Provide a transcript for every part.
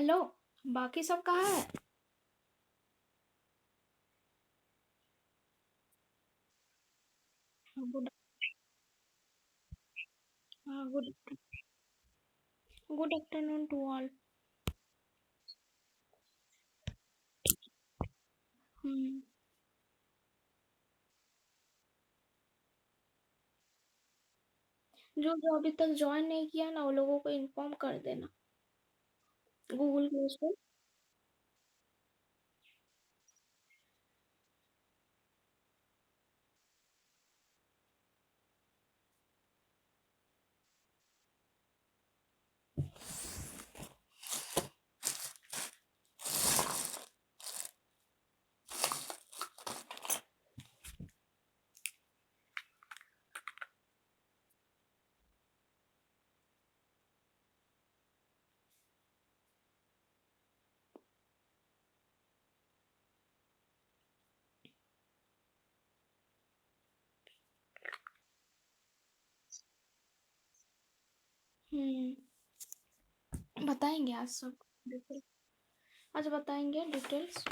Hello. बाकी सब कहाँ है? गुड। हाँ, good. Good afternoon to all. Hmm. जो जो अभी तक ज्वाइन नहीं किया ना वो लोगों को इन्फॉर्म कर देना गूगल क्लास पे। बताएंगे आज सब डिटेल। आज बताएंगे डिटेल्स।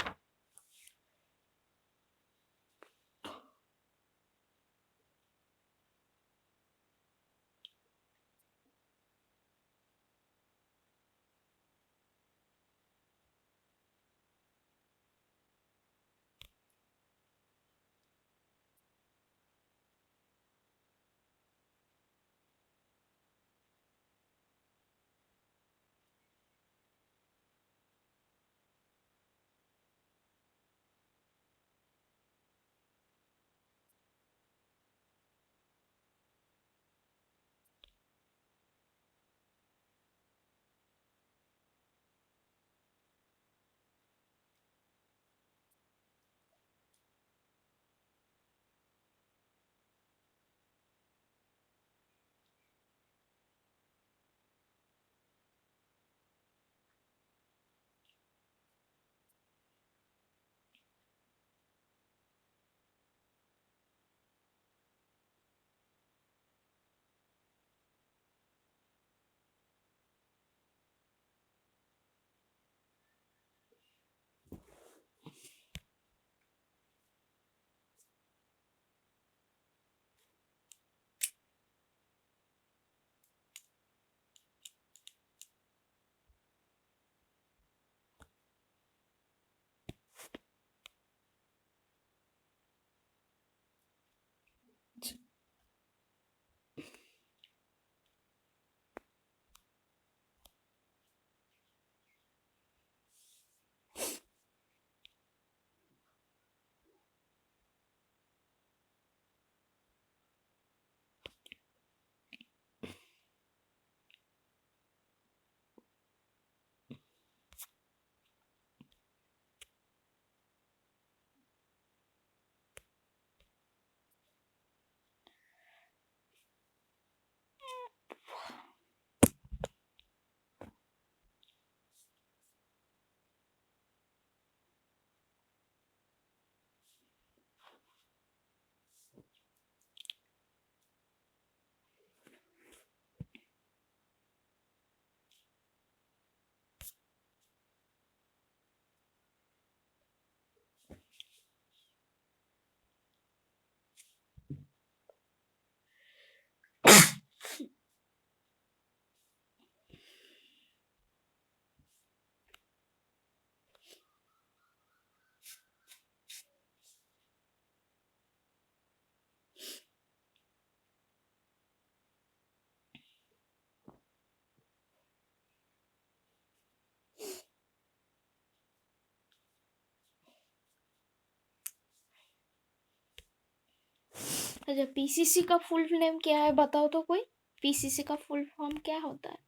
अच्छा, पीसीसी का फुल नेम क्या है बताओ तो कोई। पीसीसी का फुल फॉर्म क्या होता है?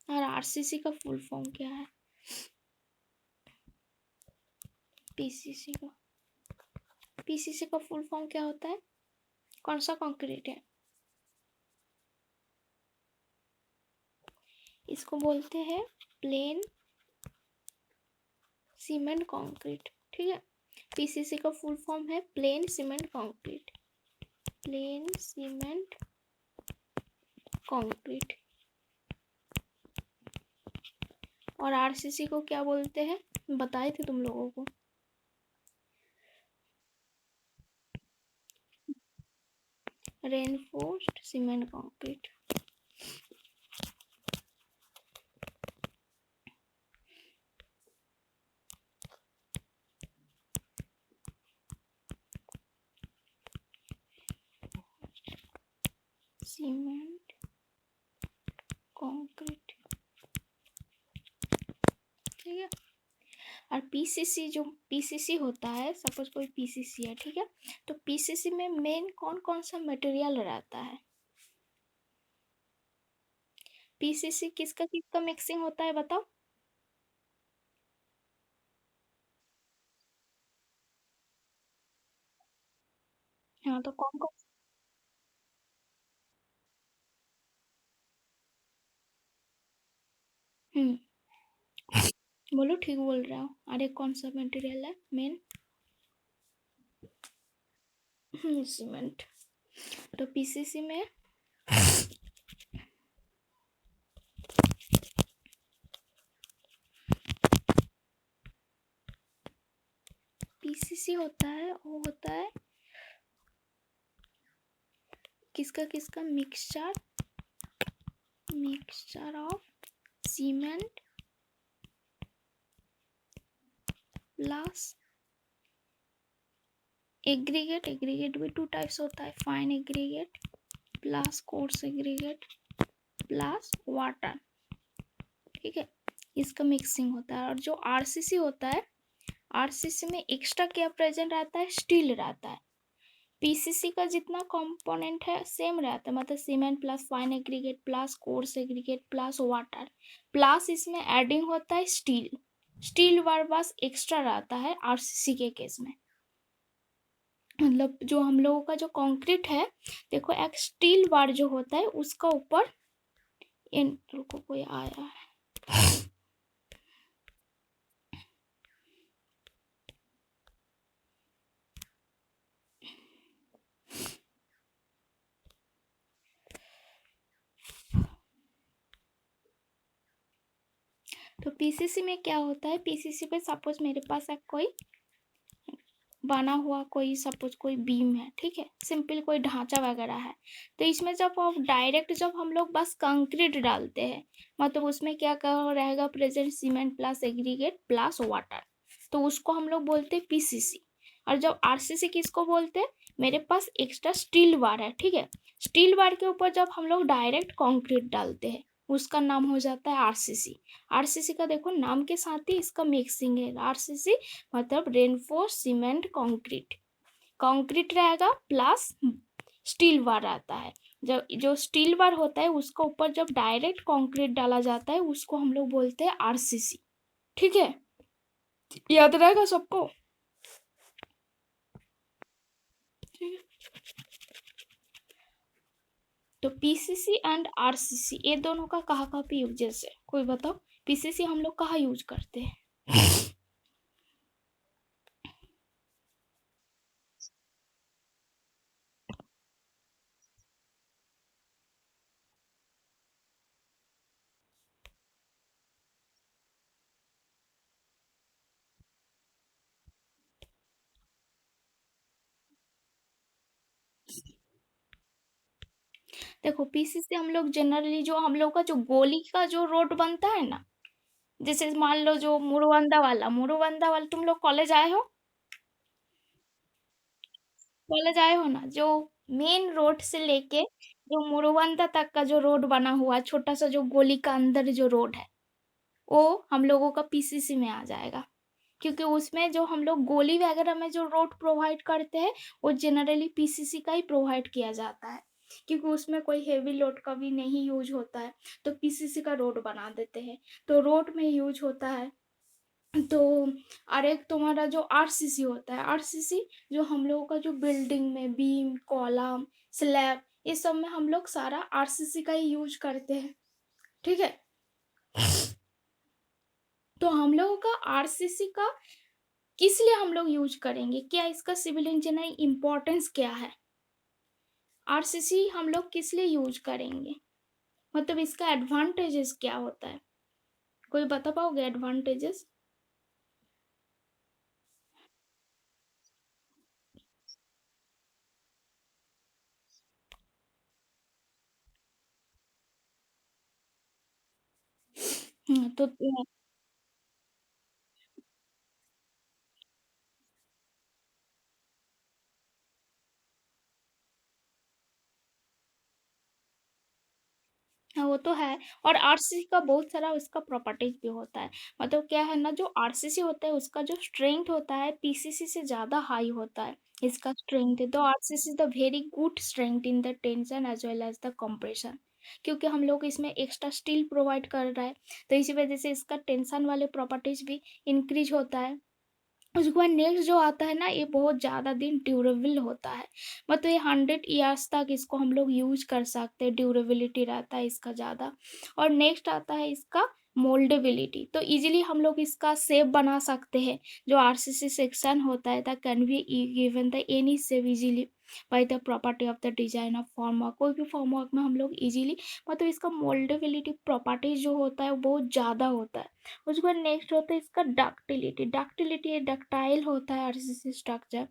और आरसीसी का फुल फॉर्म क्या है? पीसीसी का पीसीसी का फुल फॉर्म क्या होता है? कौन सा कंक्रीट है? इसको बोलते हैं प्लेन सीमेंट कंक्रीट। ठीक है। पीसीसी का फुल फॉर्म है plane cement concrete. Plane cement concrete. और आरसीसी को क्या बोलते हैं, बताए थे तुम लोगों को। Reinforced cement concrete. Cement concrete, ठीक है। और पीसीसी, जो पीसीसी होता है, सपोज कोई पीसीसी है, ठीक है, तो पीसीसी में मेन कौन कौन सा मटेरियल रहता है। पीसीसी किसका किसका मिक्सिंग होता है बताओ। हाँ, तो कौन कौन। हम्म, बोलो, ठीक बोल रहा हूँ। अरे कौन सा मटेरियल है मेन। सीमेंट। तो पीसीसी में पीसीसी होता है, वो होता है किसका किसका mixture, mixture of cement plus aggregate. Aggregate भी टू टाइप्स होता है, fine aggregate plus coarse aggregate plus water, ठीक है। इसका मिक्सिंग होता है। और जो आरसीसी होता है, आरसीसी में एक्स्ट्रा क्या प्रेजेंट रहता है, स्टील रहता है। पीसीसी का जितना कंपोनेंट है सेम रहता है, मतलब cement plus fine aggregate plus coarse aggregate plus water, plus इसमें एडिंग होता है स्टील। स्टील वार बस एक्स्ट्रा रहता है आरसीसी के केस में। मतलब जो हम लोगों का जो कंक्रीट है, देखो एक स्टील बार जो होता है उसका ऊपर इन, रुको कोई आया है। तो पीसीसी में क्या होता है, पीसीसी पे सपोज मेरे पास एक कोई बना हुआ कोई सपोज कोई बीम है, ठीक है, सिंपल कोई ढांचा वगैरह है। तो इसमें जब आप डायरेक्ट जब हम लोग बस कंक्रीट डालते हैं, मतलब उसमें क्या क्या रहेगा present, cement plus aggregate plus water, तो उसको हम लोग बोलते हैं पीसीसी। और जब आरसीसी किसको बोलते हैं, मेरे पास एक्स्ट्रा स्टील बार है, ठीक है, स्टील बार के ऊपर जब हम लोग डायरेक्ट कंक्रीट डालते हैं उसका नाम हो जाता है आरसीसी। आरसीसी का देखो नाम के साथ ही इसका मिक्सिंग है, आरसीसी मतलब रेनफोर्स सीमेंट कंक्रीट। कंक्रीट रहेगा प्लस स्टील बार आता है। जब जो स्टील बार होता है उसके ऊपर जब डायरेक्ट कंक्रीट डाला जाता है उसको हम लोग बोलते हैं आरसीसी, ठीक है। याद रहेगा सबको, ठीक है। तो पीसीसी एंड आरसीसी ये दोनों का कहाँ कहाँ पे यूजेस है, कोई बताओ। पीसीसी हम लोग कहाँ यूज करते हैं। देखो पीसीसी हम लोग जनरली जो हम लोग का जो गोली का जो रोड बनता है ना, जैसे मान लो जो मुरुवंदा वाला तुम लोग कॉलेज आए हो, कॉलेज आए हो ना, जो मेन रोड से लेके जो मुरुवंदा तक का जो रोड बना हुआ है, छोटा सा जो गोली का अंदर जो रोड है, वो हम लोगों का पीसीसी में आ जाएगा। क्योंकि उसमें जो हम लोग गोली वगैरह में जो रोड प्रोवाइड करते हैं वो जनरली पीसीसी का ही प्रोवाइड किया जाता है, क्योंकि उसमें कोई हेवी लोड का भी नहीं यूज होता है, तो पीसीसी का रोड बना देते हैं, तो रोड में यूज होता है। तो और एक तुम्हारा जो आरसीसी होता है, आरसीसी जो हम लोगों का जो बिल्डिंग में बीम कॉलम स्लैब ये सब में हम लोग सारा आरसीसी का ही यूज करते हैं, ठीक है। तो हम लोगों का आरसीसी का किस लिए हम लोग यूज करेंगे, क्या इसका सिविल इंजीनियरिंग इम्पोर्टेंस क्या है, आरसीसी हम लोग किस लिए यूज करेंगे। मतलब इसका एडवांटेजेस क्या होता है? कोई बता पाओगे एडवांटेजेस? तो हाँ, वो तो है। और आरसीसी का बहुत सारा उसका प्रॉपर्टीज भी होता है। मतलब क्या है ना, जो आरसीसी होता है उसका जो स्ट्रेंथ होता है पीसीसी से ज्यादा हाई होता है। इसका स्ट्रेंथ है तो RCC is the very good strength in the tension as well as the compression, क्योंकि हम लोग इसमें एक्स्ट्रा स्टील प्रोवाइड कर रहा है। तो इसी वजह से इसका टेंशन वाले प्रॉपर्टीज भी इंक्रीज होता है। उसके बाद नेक्स्ट जो आता है ना, ये बहुत ज़्यादा दिन ड्यूरेबल होता है। मतलब ये 100 ईयर्स तक इसको हम लोग यूज कर सकते हैं, ड्यूरेबिलिटी रहता है इसका ज़्यादा। और नेक्स्ट आता है इसका मोल्डेबिलिटी। तो इजीली हम लोग इसका शेप बना सकते हैं। जो आरसीसी सेक्शन होता है that can be given the any shape easily by the property of the design of formwork. कोई भी फॉर्मवर्क में हम लोग इजीली, मतलब इसका मोल्डेबिलिटी प्रॉपर्टीज जो होता है वो बहुत ज़्यादा होता है। उसके बाद नेक्स्ट होता है इसका डक्टिलिटी। डक्टिलिटी ये डक्टाइल होता है आरसीसी स्ट्रक्चर।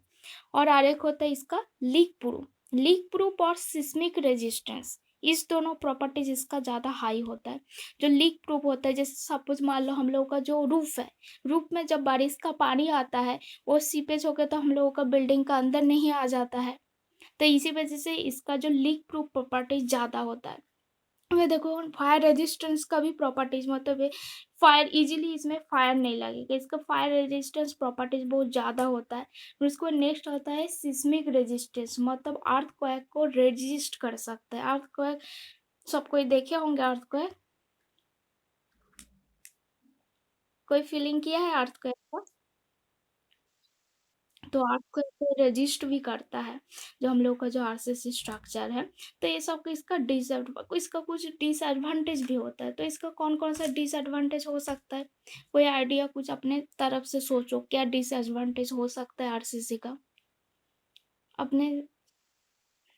और आरेख होता है इसका लीक प्रूफ। लीक प्रूफ और सिस्मिक रेजिस्टेंस, इस दोनों प्रॉपर्टीज इसका ज़्यादा हाई होता है। जो लीक प्रूफ होता है, जैसे सपोज मान लो हम लोगों का जो रूफ है, रूफ में जब बारिश का पानी आता है वो सीपेज होकर तो हम लोगों का बिल्डिंग का अंदर नहीं आ जाता है। तो इसी वजह से इसका जो लीक प्रूफ प्रॉपर्टीज ज़्यादा होता है। ये देखो फायर रेजिस्टेंस का भी प्रॉपर्टीज, मतलब ये फायर इजीली इसमें फायर नहीं लगेगा, इसका फायर रेजिस्टेंस प्रॉपर्टीज बहुत ज़्यादा होता है। फिर उसको नेक्स्ट होता है सिस्मिक रेजिस्टेंस, मतलब अर्थक्वेक को रेजिस्ट कर सकता है। अर्थक्वेक सब कोई देखे होंगे अर्थक्वेक, कोई फीलिंग किया है अर्थक्वेक का? तो आपको इसको रेजिस्ट भी करता है, जो हम लोग का जो आरसीसी स्ट्रक्चर है। तो ये सब इसका इसका कुछ डिसएडवांटेज भी होता है। तो इसका कौन कौन सा डिसएडवांटेज हो सकता है? कोई आइडिया कुछ अपने तरफ से सोचो, क्या डिसएडवांटेज हो सकता है आरसीसी का अपने।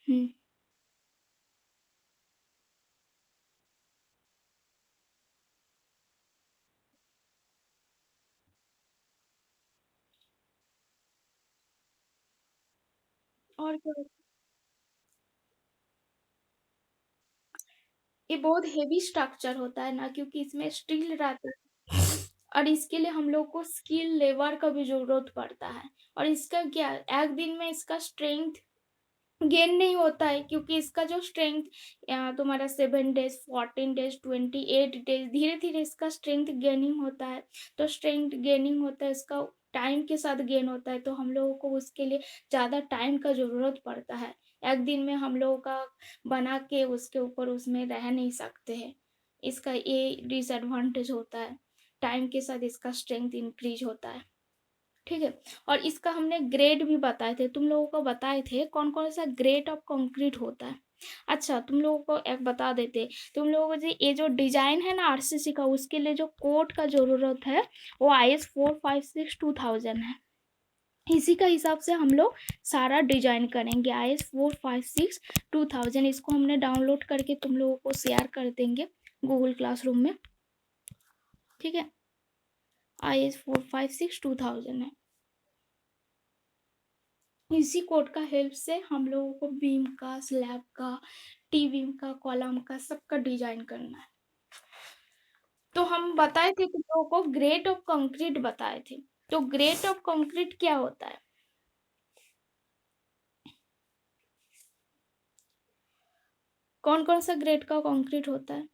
हम्म। और क्या? ये बहुत हेवी स्ट्रक्चर होता है ना, क्योंकि इसमें स्टील रहता है। और इसके लिए हम लोग को स्किल लेबर का भी जरूरत पड़ता है। और इसका क्या, एक दिन में इसका स्ट्रेंथ गेन नहीं होता है, क्योंकि इसका जो स्ट्रेंथ तुम्हारा 7 डेज, 14 डेज, 28 डेज, धीरे धीरे इसका स्ट्रेंथ गेनिंग होता है। तो स्ट्रेंथ गेनिंग होता है इसका टाइम के साथ गेन होता है। तो हम लोगों को उसके लिए ज़्यादा टाइम का ज़रूरत पड़ता है। एक दिन में हम लोगों का बना के उसके ऊपर उसमें रह नहीं सकते हैं। इसका ये डिसएडवांटेज होता है। टाइम के साथ इसका स्ट्रेंथ इंक्रीज होता है। ठीक है। और इसका हमने ग्रेड भी बताए थे, तुम लोगों को बताए थे कौन कौन सा ग्रेड ऑफ कंक्रीट होता है। अच्छा, तुम लोगों को एक बता देते, तुम लोगों को जो ये जो डिजाइन है ना आरसीसी का, उसके लिए जो कोड का जरूरत है वो IS 456-2000 है। इसी का हिसाब से हम लोग सारा डिजाइन करेंगे। IS 456-2000 इसको हमने डाउनलोड करके तुम लोगों को शेयर कर देंगे गूगल क्लासरूम में। ठीक है। IS 456-2000 है। इसी कोड का हेल्प से हम लोगों को बीम का, स्लैब का, टी बीम का, कॉलम का, सबका डिजाइन करना है। तो हम बताए थे तुम लोगों को ग्रेड ऑफ कंक्रीट बताए थे। तो ग्रेड ऑफ कंक्रीट क्या होता है? कौन कौन सा ग्रेड का कंक्रीट होता है?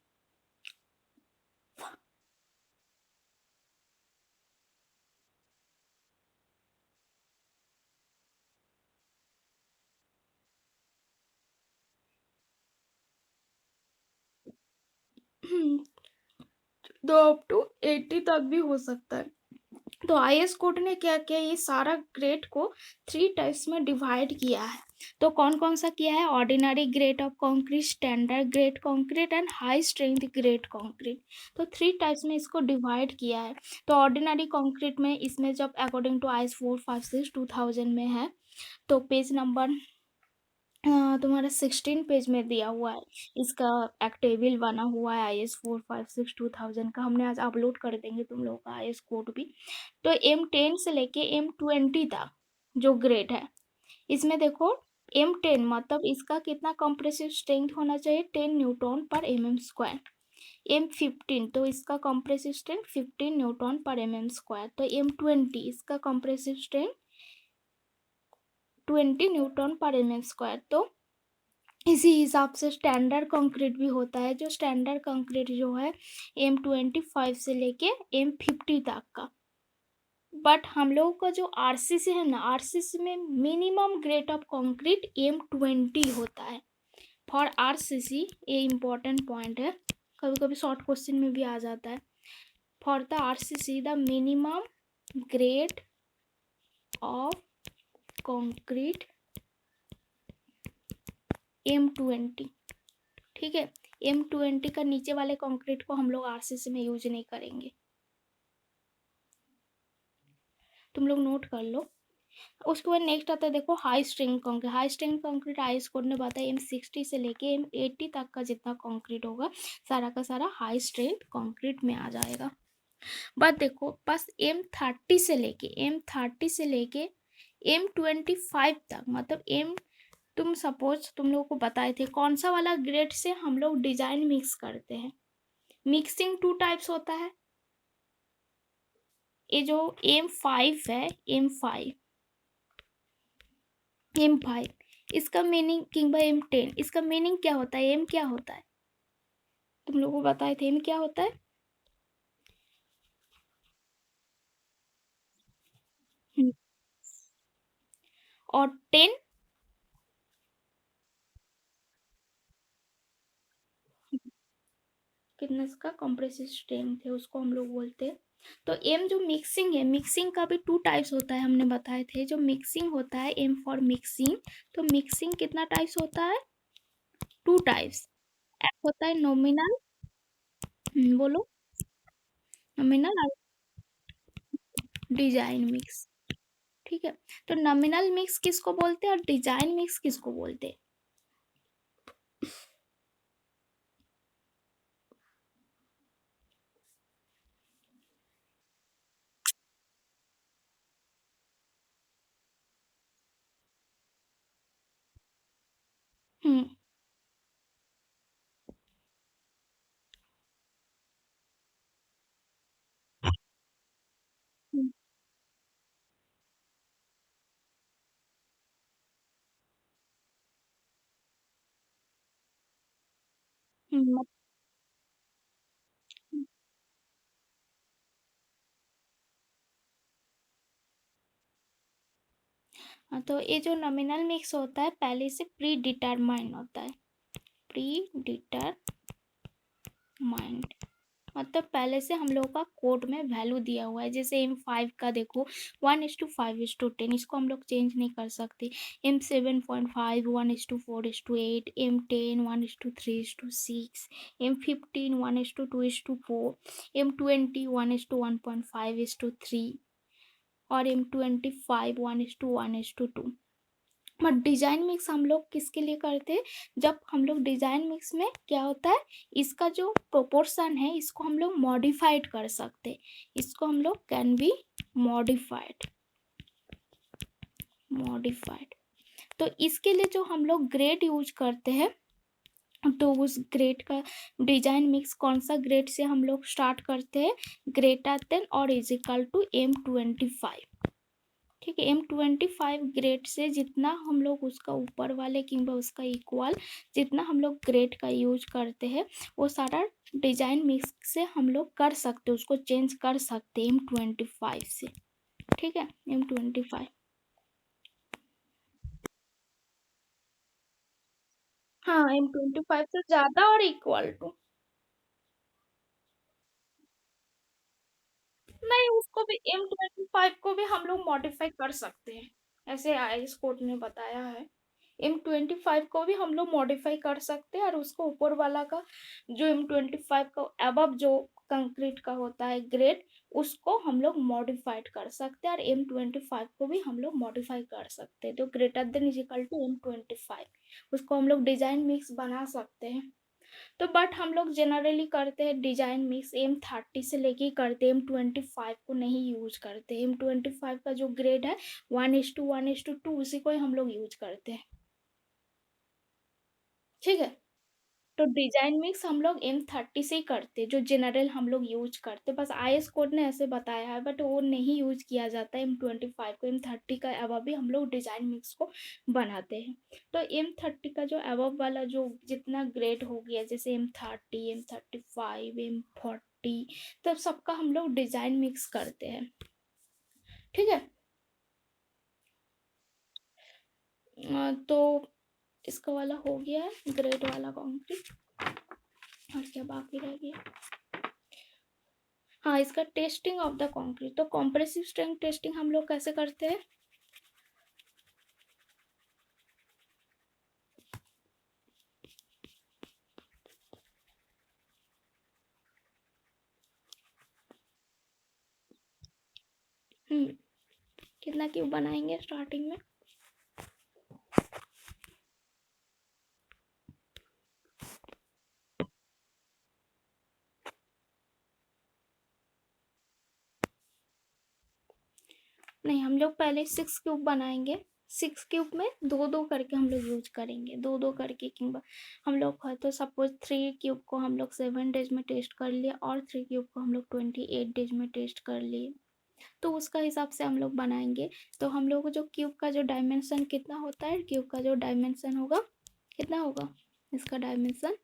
तो अप टू 80 तक भी हो सकता है। तो आईएस कोड ने क्या किया, ये सारा ग्रेड को 3 टाइप्स में डिवाइड किया है। तो कौन कौन सा किया है? Ordinary grade of concrete, standard grade concrete and high strength grade concrete. तो 3 टाइप्स में इसको डिवाइड किया है। तो ऑर्डिनरी कंक्रीट में इसमें जब अकॉर्डिंग टू IS 456-2000 में है, तो पेज नंबर तुम्हारा 16 पेज में दिया हुआ है। इसका एक टेबल बना हुआ है IS 456 2000 का। हमने आज अपलोड कर देंगे तुम लोगों का IS कोड भी। तो M10 से लेके M20 तक जो ग्रेड है, इसमें देखो M10 मतलब इसका कितना कंप्रेसिव स्ट्रेंथ होना चाहिए, 10 N/mm²। M15 तो इसका कंप्रेसिव स्ट्रेंथ 15 N/mm²। तो M20 इसका कंप्रेसिव स्ट्रेंथ 20 N/mm²। तो इसी हिसाब से स्टैंडर्ड कंक्रीट भी होता है, जो स्टैंडर्ड कंक्रीट जो है M25 से लेके M50 तक का। बट हम लोगों का जो RCC है ना, RCC में minimum grade of concrete M20 होता है फॉर RCC। ये इम्पोर्टेंट पॉइंट है, कभी कभी शॉर्ट क्वेश्चन में भी आ जाता है। For the RCC the minimum grade of concrete M20। ठीक है, M20 का नीचे वाले कंक्रीट को हम लोग RCC में यूज नहीं करेंगे, तुम लोग नोट कर लो। उसके बाद नेक्स्ट आता है देखो high strength concrete. High strength concrete IS code ने बताया M60 से लेके M80 तक का जितना कंक्रीट होगा सारा का सारा हाई स्ट्रेंथ कंक्रीट में आ जाएगा। बट देखो बस M30 से लेके M25 तक मतलब तुम सपोज तुम लोगों को बताए थे कौन सा वाला ग्रेड से हम लोग डिजाइन मिक्स करते हैं। मिक्सिंग 2 टाइप्स होता है। ये जो M5 है, M5 इसका मीनिंग किंग M10 इसका मीनिंग क्या होता है, M क्या होता है, तुम लोगों को बताए थे M क्या होता है। हम्म, और 10 कितना का कंप्रेसिव स्ट्रेंथ है उसको हम लोग बोलते हैं। तो M जो मिक्सिंग है, मिक्सिंग का भी 2 टाइप्स होता है, हमने बताए थे। जो मिक्सिंग होता है M फॉर मिक्सिंग, तो मिक्सिंग कितना टाइप्स होता है, 2 टाइप्स। एक होता है नॉमिनल, बोलो, नॉमिनल और डिजाइन मिक्स। ठीक है, तो नॉमिनल मिक्स किसको बोलते हैं और डिजाइन मिक्स किसको बोलते हैं। हम्म हम्म हम्म, हाँ, तो ये जो नॉमिनल मिक्स होता है पहले से प्री डिटरमाइन होता है। प्री डिटरमाइंड मतलब पहले से हम लोग का कोड में वैल्यू दिया हुआ है। जैसे M5 का देखो 1:5:10, इसको हम लोग चेंज नहीं कर सकते। M7.5 1:4:8, M10 1:3:6, M15 1:2:4, M20 1:1.5:3 और M25 1:1:2। बट डिजाइन मिक्स हम लोग किसके लिए करते हैं, जब हम लोग डिजाइन मिक्स में क्या होता है, इसका जो प्रोपोर्शन है इसको हम लोग मॉडिफाइड कर सकते हैं। इसको हम लोग कैन बी मॉडिफाइड। तो इसके लिए जो हम लोग ग्रेड यूज करते हैं, तो उस ग्रेड का डिजाइन मिक्स कौन सा ग्रेड से हम लोग स्टार्ट करते हैं, ग्रेटर देन और इज इक्वल टू M25। ठीक है, M25 ग्रेड से जितना हम लोग उसका ऊपर वाले किंबा उसका इक्वल जितना हम लोग ग्रेड का यूज करते हैं वो सारा डिजाइन मिक्स से हम लोग कर सकते हैं, उसको चेंज कर सकते हैं M25 से। ठीक है, M25, हाँ M25 से ज्यादा और इक्वल टू। नहीं, उसको भी M25 को भी हम लोग मॉडिफाई कर सकते हैं, ऐसे IS कोड ने बताया है। M25 को भी हम लोग मॉडिफाई कर सकते हैं और उसको ऊपर वाला का जो M25 का अबव जो कंक्रीट का होता है ग्रेड, उसको हम लोग मॉडिफाइड कर सकते हैं, और M25 को भी हम लोग मॉडिफाई कर सकते हैं। तो greater than is equal to M25, उसको हम लोग डिजाइन मिक्स बना सकते हैं। तो बट हम लोग जनरली करते हैं डिजाइन मिक्स M30 से लेके करते हैं, M25 को नहीं यूज करते। M25 का जो ग्रेड है 1:1:2, उसी को ही हम लोग यूज करते हैं, ठीक है। तो डिजाइन मिक्स हम लोग M30 से ही करते, जो जनरल हम लोग यूज करते, बस IS कोड ने ऐसे बताया है, बट वो नहीं यूज किया जाता है M25 को। M30 का अबव भी हम लोग डिजाइन मिक्स को बनाते हैं। तो M30 का जो अबव वाला जो जितना ग्रेड हो गया, जैसे M30, M35, M40, तब सबका हम लोग डिजाइन मिक्स करते हैं, ठीक है। तो इसका वाला हो गया है ग्रेड वाला कंक्रीट, और क्या बाकी रह गया। हाँ, इसका टेस्टिंग ऑफ द कंक्रीट। तो कॉम्प्रेसिव स्ट्रेंथ टेस्टिंग हम लोग कैसे करते हैं? कितना क्यूब बनाएंगे स्टार्टिंग में? नहीं, हम लोग पहले 6 क्यूब बनाएंगे। 6 क्यूब में 2-2 करके हम लोग यूज करेंगे, 2-2 करके। किंबा हम लोग तो सपोज 3 क्यूब को हम लोग 7 डेज में टेस्ट कर लिए, और 3 क्यूब को हम लोग 28 डेज में टेस्ट कर लिए, तो उसका हिसाब से हम लोग बनाएंगे। तो हम लोग को जो क्यूब का जो डायमेंशन कितना होता है, क्यूब का जो डायमेंशन होगा कितना होगा इसका डायमेंशन?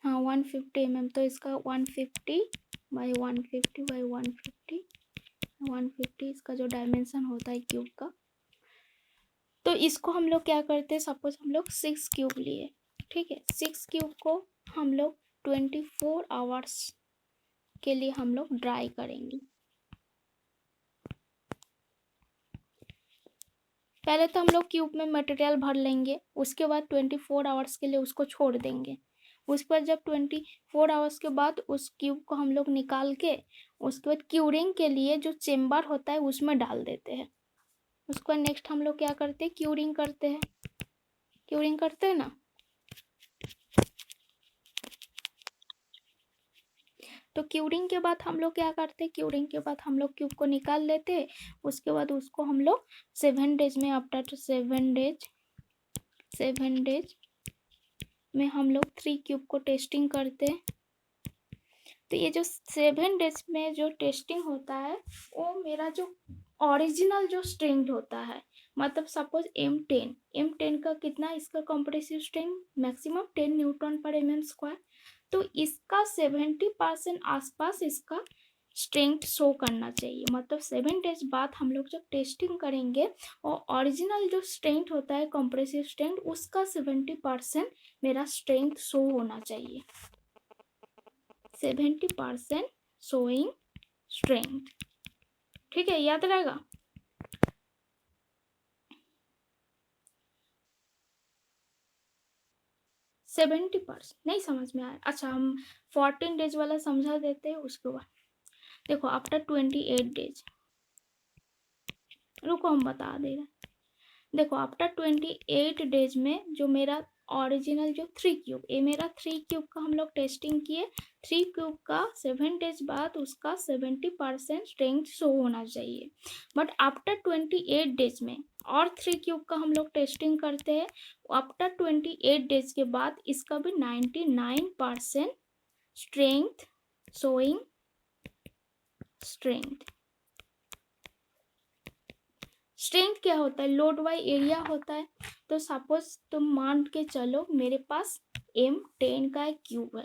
हाँ, 150 mm। तो इसका 150 इसका जो डायमेंशन होता है क्यूब का। तो इसको हम लोग क्या करते हैं, सपोज हम लोग 6 क्यूब लिए, ठीक है। 6 क्यूब को हम लोग 24 आवर्स के लिए हम लोग ड्राई करेंगे। पहले तो हम लोग क्यूब में मटेरियल भर लेंगे, उसके बाद 24 आवर्स के लिए उसको छोड़ देंगे। उसके बाद जब 24 आवर्स के बाद उस क्यूब को हम लोग निकाल के, उसके बाद क्यूरिंग के लिए जो चेम्बर होता है उसमें डाल देते हैं। उसके बाद नेक्स्ट हम लोग क्या करते हैं, क्यूरिंग करते हैं। क्यूरिंग करते हैं ना। तो क्यूरिंग के बाद हम लोग क्या करते हैं, क्यूरिंग के बाद हम लोग क्यूब को निकाल लेते हैं। उसके बाद उसको हम लोग 7 डेज में, आफ्टर 7 डेज में हम लोग 3 क्यूब को टेस्टिंग करते हैं। तो ये जो 7 डेज में जो टेस्टिंग होता है, वो मेरा जो ओरिजिनल जो स्ट्रेंथ होता है, मतलब सपोज M10 का कितना, इसका कंप्रेसिव स्ट्रेंथ मैक्सिमम 10 न्यूटन पर mm²। तो इसका 70% आसपास इसका स्ट्रेंथ शो करना चाहिए। मतलब 7 डेज बाद हम लोग जब टेस्टिंग करेंगे, और ओरिजिनल जो स्ट्रेंथ होता है कंप्रेसिव स्ट्रेंथ, उसका 70% मेरा स्ट्रेंथ शो होना चाहिए। 70% शोइंग स्ट्रेंथ, ठीक है, याद रहेगा। 70% नहीं समझ में आया? अच्छा, हम 14 डेज वाला समझा देते हैं। उसके बाद देखो, आफ्टर 28 डेज, रुको हम बता दे रहे हैं। देखो, आफ्टर 28 डेज में जो मेरा ओरिजिनल जो 3 क्यूब, ये मेरा 3 क्यूब का हम लोग टेस्टिंग किए। 3 क्यूब का 7 डेज बाद उसका 70% स्ट्रेंथ शो होना चाहिए। बट आफ्टर 28 डेज में और 3 क्यूब का हम लोग टेस्टिंग करते हैं। आफ्टर 28 डेज के बाद इसका भी 99% स्ट्रेंथ शोइंग स्ट्रेंथ। स्ट्रेंथ क्या होता है, लोड बाई एरिया होता है। तो सपोज तुम मान के चलो मेरे पास M10 का एक क्यूब है,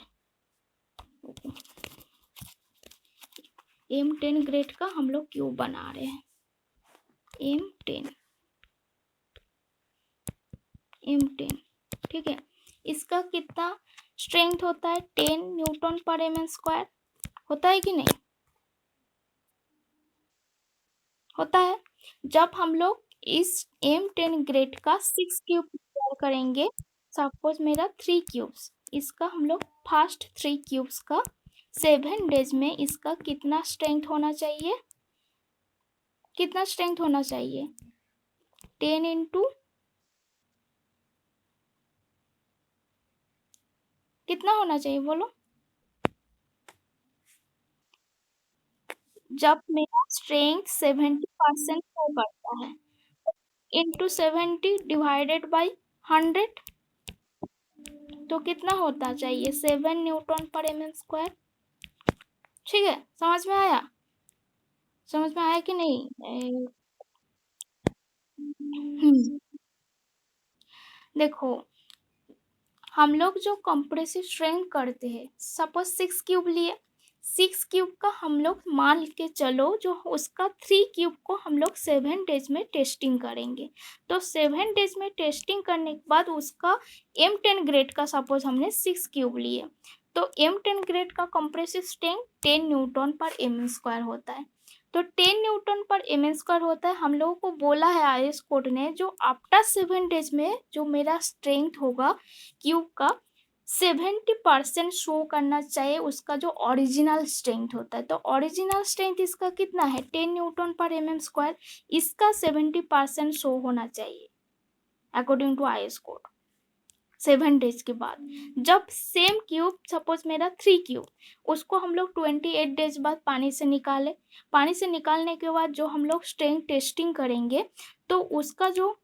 M10 ग्रेड का हम लोग क्यूब बना रहे हैं। M10, ठीक है। इसका कितना स्ट्रेंथ होता है, 10 न्यूटन पर mm²। होता है कि नहीं होता है? जब हम लोग इस M10 ग्रेड का 6 क्यूब तैयार करेंगे, सपोज मेरा 3 क्यूब्स, इसका हम लोग फर्स्ट 3 क्यूब्स का 7 डेज में इसका कितना स्ट्रेंथ होना चाहिए, कितना स्ट्रेंथ होना चाहिए? 10 इंटू कितना होना चाहिए बोलो? जब मेरा स्ट्रेंथ 70% शो करता है, इंटू 70 डिवाइडेड बाई 100, तो कितना होता चाहिए? 7 न्यूटन पर एम एन स्क्वायर। ठीक है, समझ में आया? समझ में आया कि नहीं? देखो, हम लोग जो कंप्रेसिव स्ट्रेंथ करते हैं, सपोज 6 क्यूब लिए, 6 क्यूब का हम लोग मान के चलो जो उसका 3 क्यूब को हम लोग 7 डेज में टेस्टिंग करेंगे। तो 7 डेज में टेस्टिंग करने के बाद उसका M10 ग्रेड का सपोज हमने 6 क्यूब लिए, तो M10 ग्रेड का कंप्रेसिव स्ट्रेंथ 10 न्यूटन पर एम स्क्वायर होता है। तो 10 न्यूटन पर एम स्क्वायर होता है। हम लोगों को बोला है आईएस कोड ने, जो आफ्टर 7 डेज में जो मेरा स्ट्रेंथ होगा क्यूब का 70% शो करना चाहिए उसका जो ओरिजिनल स्ट्रेंथ होता है। तो ओरिजिनल स्ट्रेंथ इसका कितना है? 10 न्यूटन पर एम स्क्वायर। इसका 70% शो होना चाहिए according to IS code. 7 days के बाद जब सेम क्यूब, सपोज मेरा 3 क्यूब, उसको हम लोग 28 डेज बाद पानी से निकाले, पानी से निकालने के बाद जो हम लोग स्ट्रेंथ टेस्टिंग करेंगे, तो उसका जो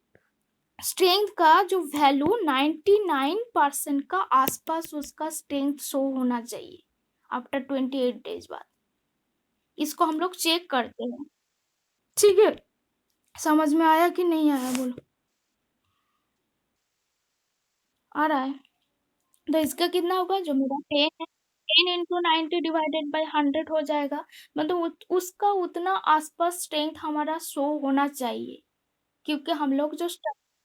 स्ट्रेंथ का जो वैल्यू 99% का आसपास उसका स्ट्रेंथ शो होना चाहिए आफ्टर 28 डेज बाद। इसको हम लोग चेक करते हैं। ठीक है, समझ में आया कि नहीं आया बोलो? आ रहा है? तो इसका कितना होगा? जो मेरा 10 है, 10 इंटू 90 डिवाइडेड बाई 100 हो जाएगा। मतलब उसका उतना आसपास स्ट्रेंथ हमारा शो होना चाहिए, क्योंकि हम लोग जो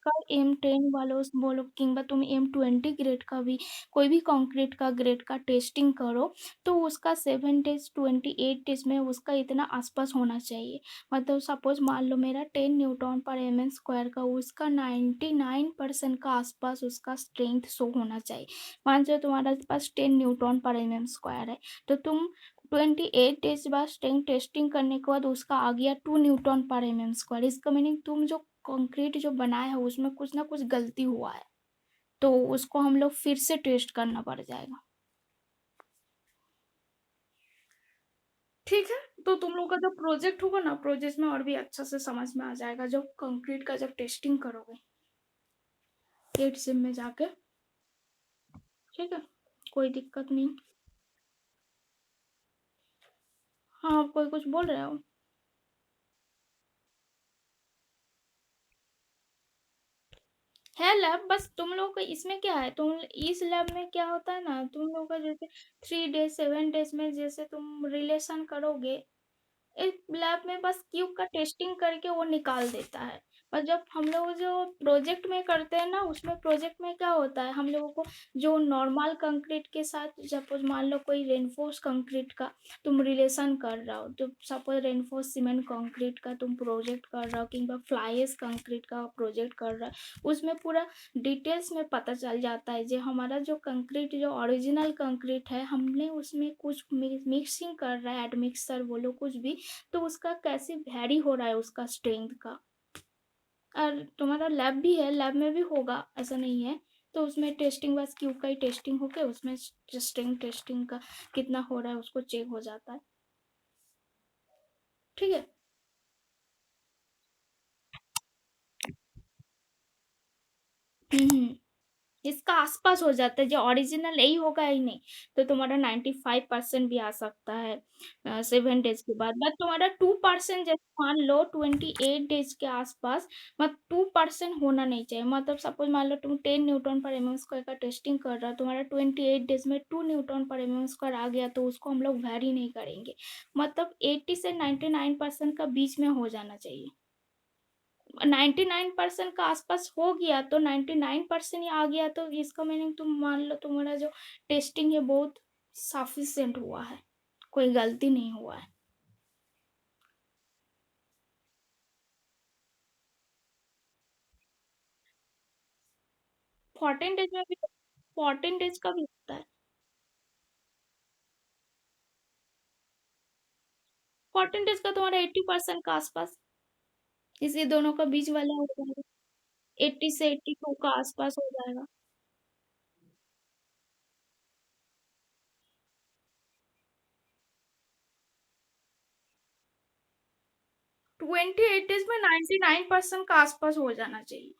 का M10 वालों बोलो किंबा तुम M20 ग्रेड का भी कोई भी कंक्रीट का ग्रेड का टेस्टिंग करो, तो उसका 7 डेज 28 डेज में उसका इतना आसपास होना चाहिए। मतलब सपोज मान लो मेरा 10 न्यूटन पर एम एन स्क्वायर का, उसका 99% का आसपास उसका स्ट्रेंथ शो होना चाहिए। मान लो तुम्हारे पास 10 न्यूटन पर एम एन स्क्वायर है, तो तुम 28 डेज बाद स्ट्रेंथ टेस्टिंग करने के बाद उसका आ गया 2 न्यूटन पर एम एम स्क्वायर। इसका मीनिंग तुम जो कंक्रीट जो बनाया है उसमें कुछ ना कुछ गलती हुआ है, तो उसको हम लोग फिर से टेस्ट करना पड़ जाएगा। ठीक है, तो तुम लोग का जो प्रोजेक्ट होगा ना, प्रोजेक्ट में और भी अच्छा से समझ में आ जाएगा जब कंक्रीट का जब टेस्टिंग करोगे 8 सिम में जाके। ठीक है, कोई दिक्कत नहीं। हाँ, आप कोई कुछ बोल रहे हो? है लैब, बस तुम लोग का इसमें क्या है, तुम इस लैब में क्या होता है ना, तुम लोग का जैसे 3 डेज 7 डेज में जैसे तुम रिलेशन करोगे, एक लैब में बस क्यूब का टेस्टिंग करके वो निकाल देता है। पर जब हम लोग जो प्रोजेक्ट में करते हैं ना, उसमें प्रोजेक्ट में क्या होता है, हम लोगों को जो नॉर्मल कंक्रीट के साथ सपोज मान लो कोई रेनफोर्स कंक्रीट का तुम रिलेशन कर रहे हो, तो सपोज रेनफोर्स सीमेंट कंक्रीट का तुम प्रोजेक्ट कर रहे हो किंबा फ्लाईएस कंक्रीट का प्रोजेक्ट कर रहा है, उसमें पूरा डिटेल्स में पता चल जाता है जो हमारा जो कंक्रीट जो ओरिजिनल कंक्रीट है, हमने उसमें कुछ मिक्सिंग कर रहा है, एडमिक्सर बोलो कुछ भी, तो उसका कैसे वैरी हो रहा है उसका स्ट्रेंथ का। और तुम्हारा लैब भी है, लैब में भी होगा, ऐसा नहीं है। तो उसमें टेस्टिंग बस क्यूब का ही टेस्टिंग होके उसमें स्ट्रेंथ टेस्टिंग का कितना हो रहा है उसको चेक हो जाता है। ठीक है। हम्म, इसका आसपास हो जाता है, जो ओरिजिनल यही होगा ही नहीं, तो तुम्हारा 95% भी आ सकता है 7 डेज के बाद। बट तुम्हारा 2% जैसे मान लो 28 डेज के आसपास, मतलब 2% होना नहीं चाहिए। मतलब सपोज मान लो तुम 10 न्यूटन पर एम स्क्वायर का टेस्टिंग कर रहा हो, तुम्हारा 28 डेज में 2 न्यूटन पर एम स्क्वायर आ गया, तो उसको हम लोग वैरी नहीं करेंगे। मतलब 80 से 99% का बीच में हो जाना चाहिए। 99% का आसपास हो गया तो 99% ही आ गया, तो इसका मीनिंग तुम मान लो तुम्हारा जो टेस्टिंग है बहुत सफिशिएंट हुआ है, कोई गलती नहीं हुआ है। 14 डेज में भी 14 डेज का भी होता है। 14 डेज का तुम्हारा 80% का आसपास, इसी दोनों का बीच वाला हो जाएगा। 80 से 82 का आसपास हो जाएगा। 28 डेज में 99% का आसपास हो जाना चाहिए।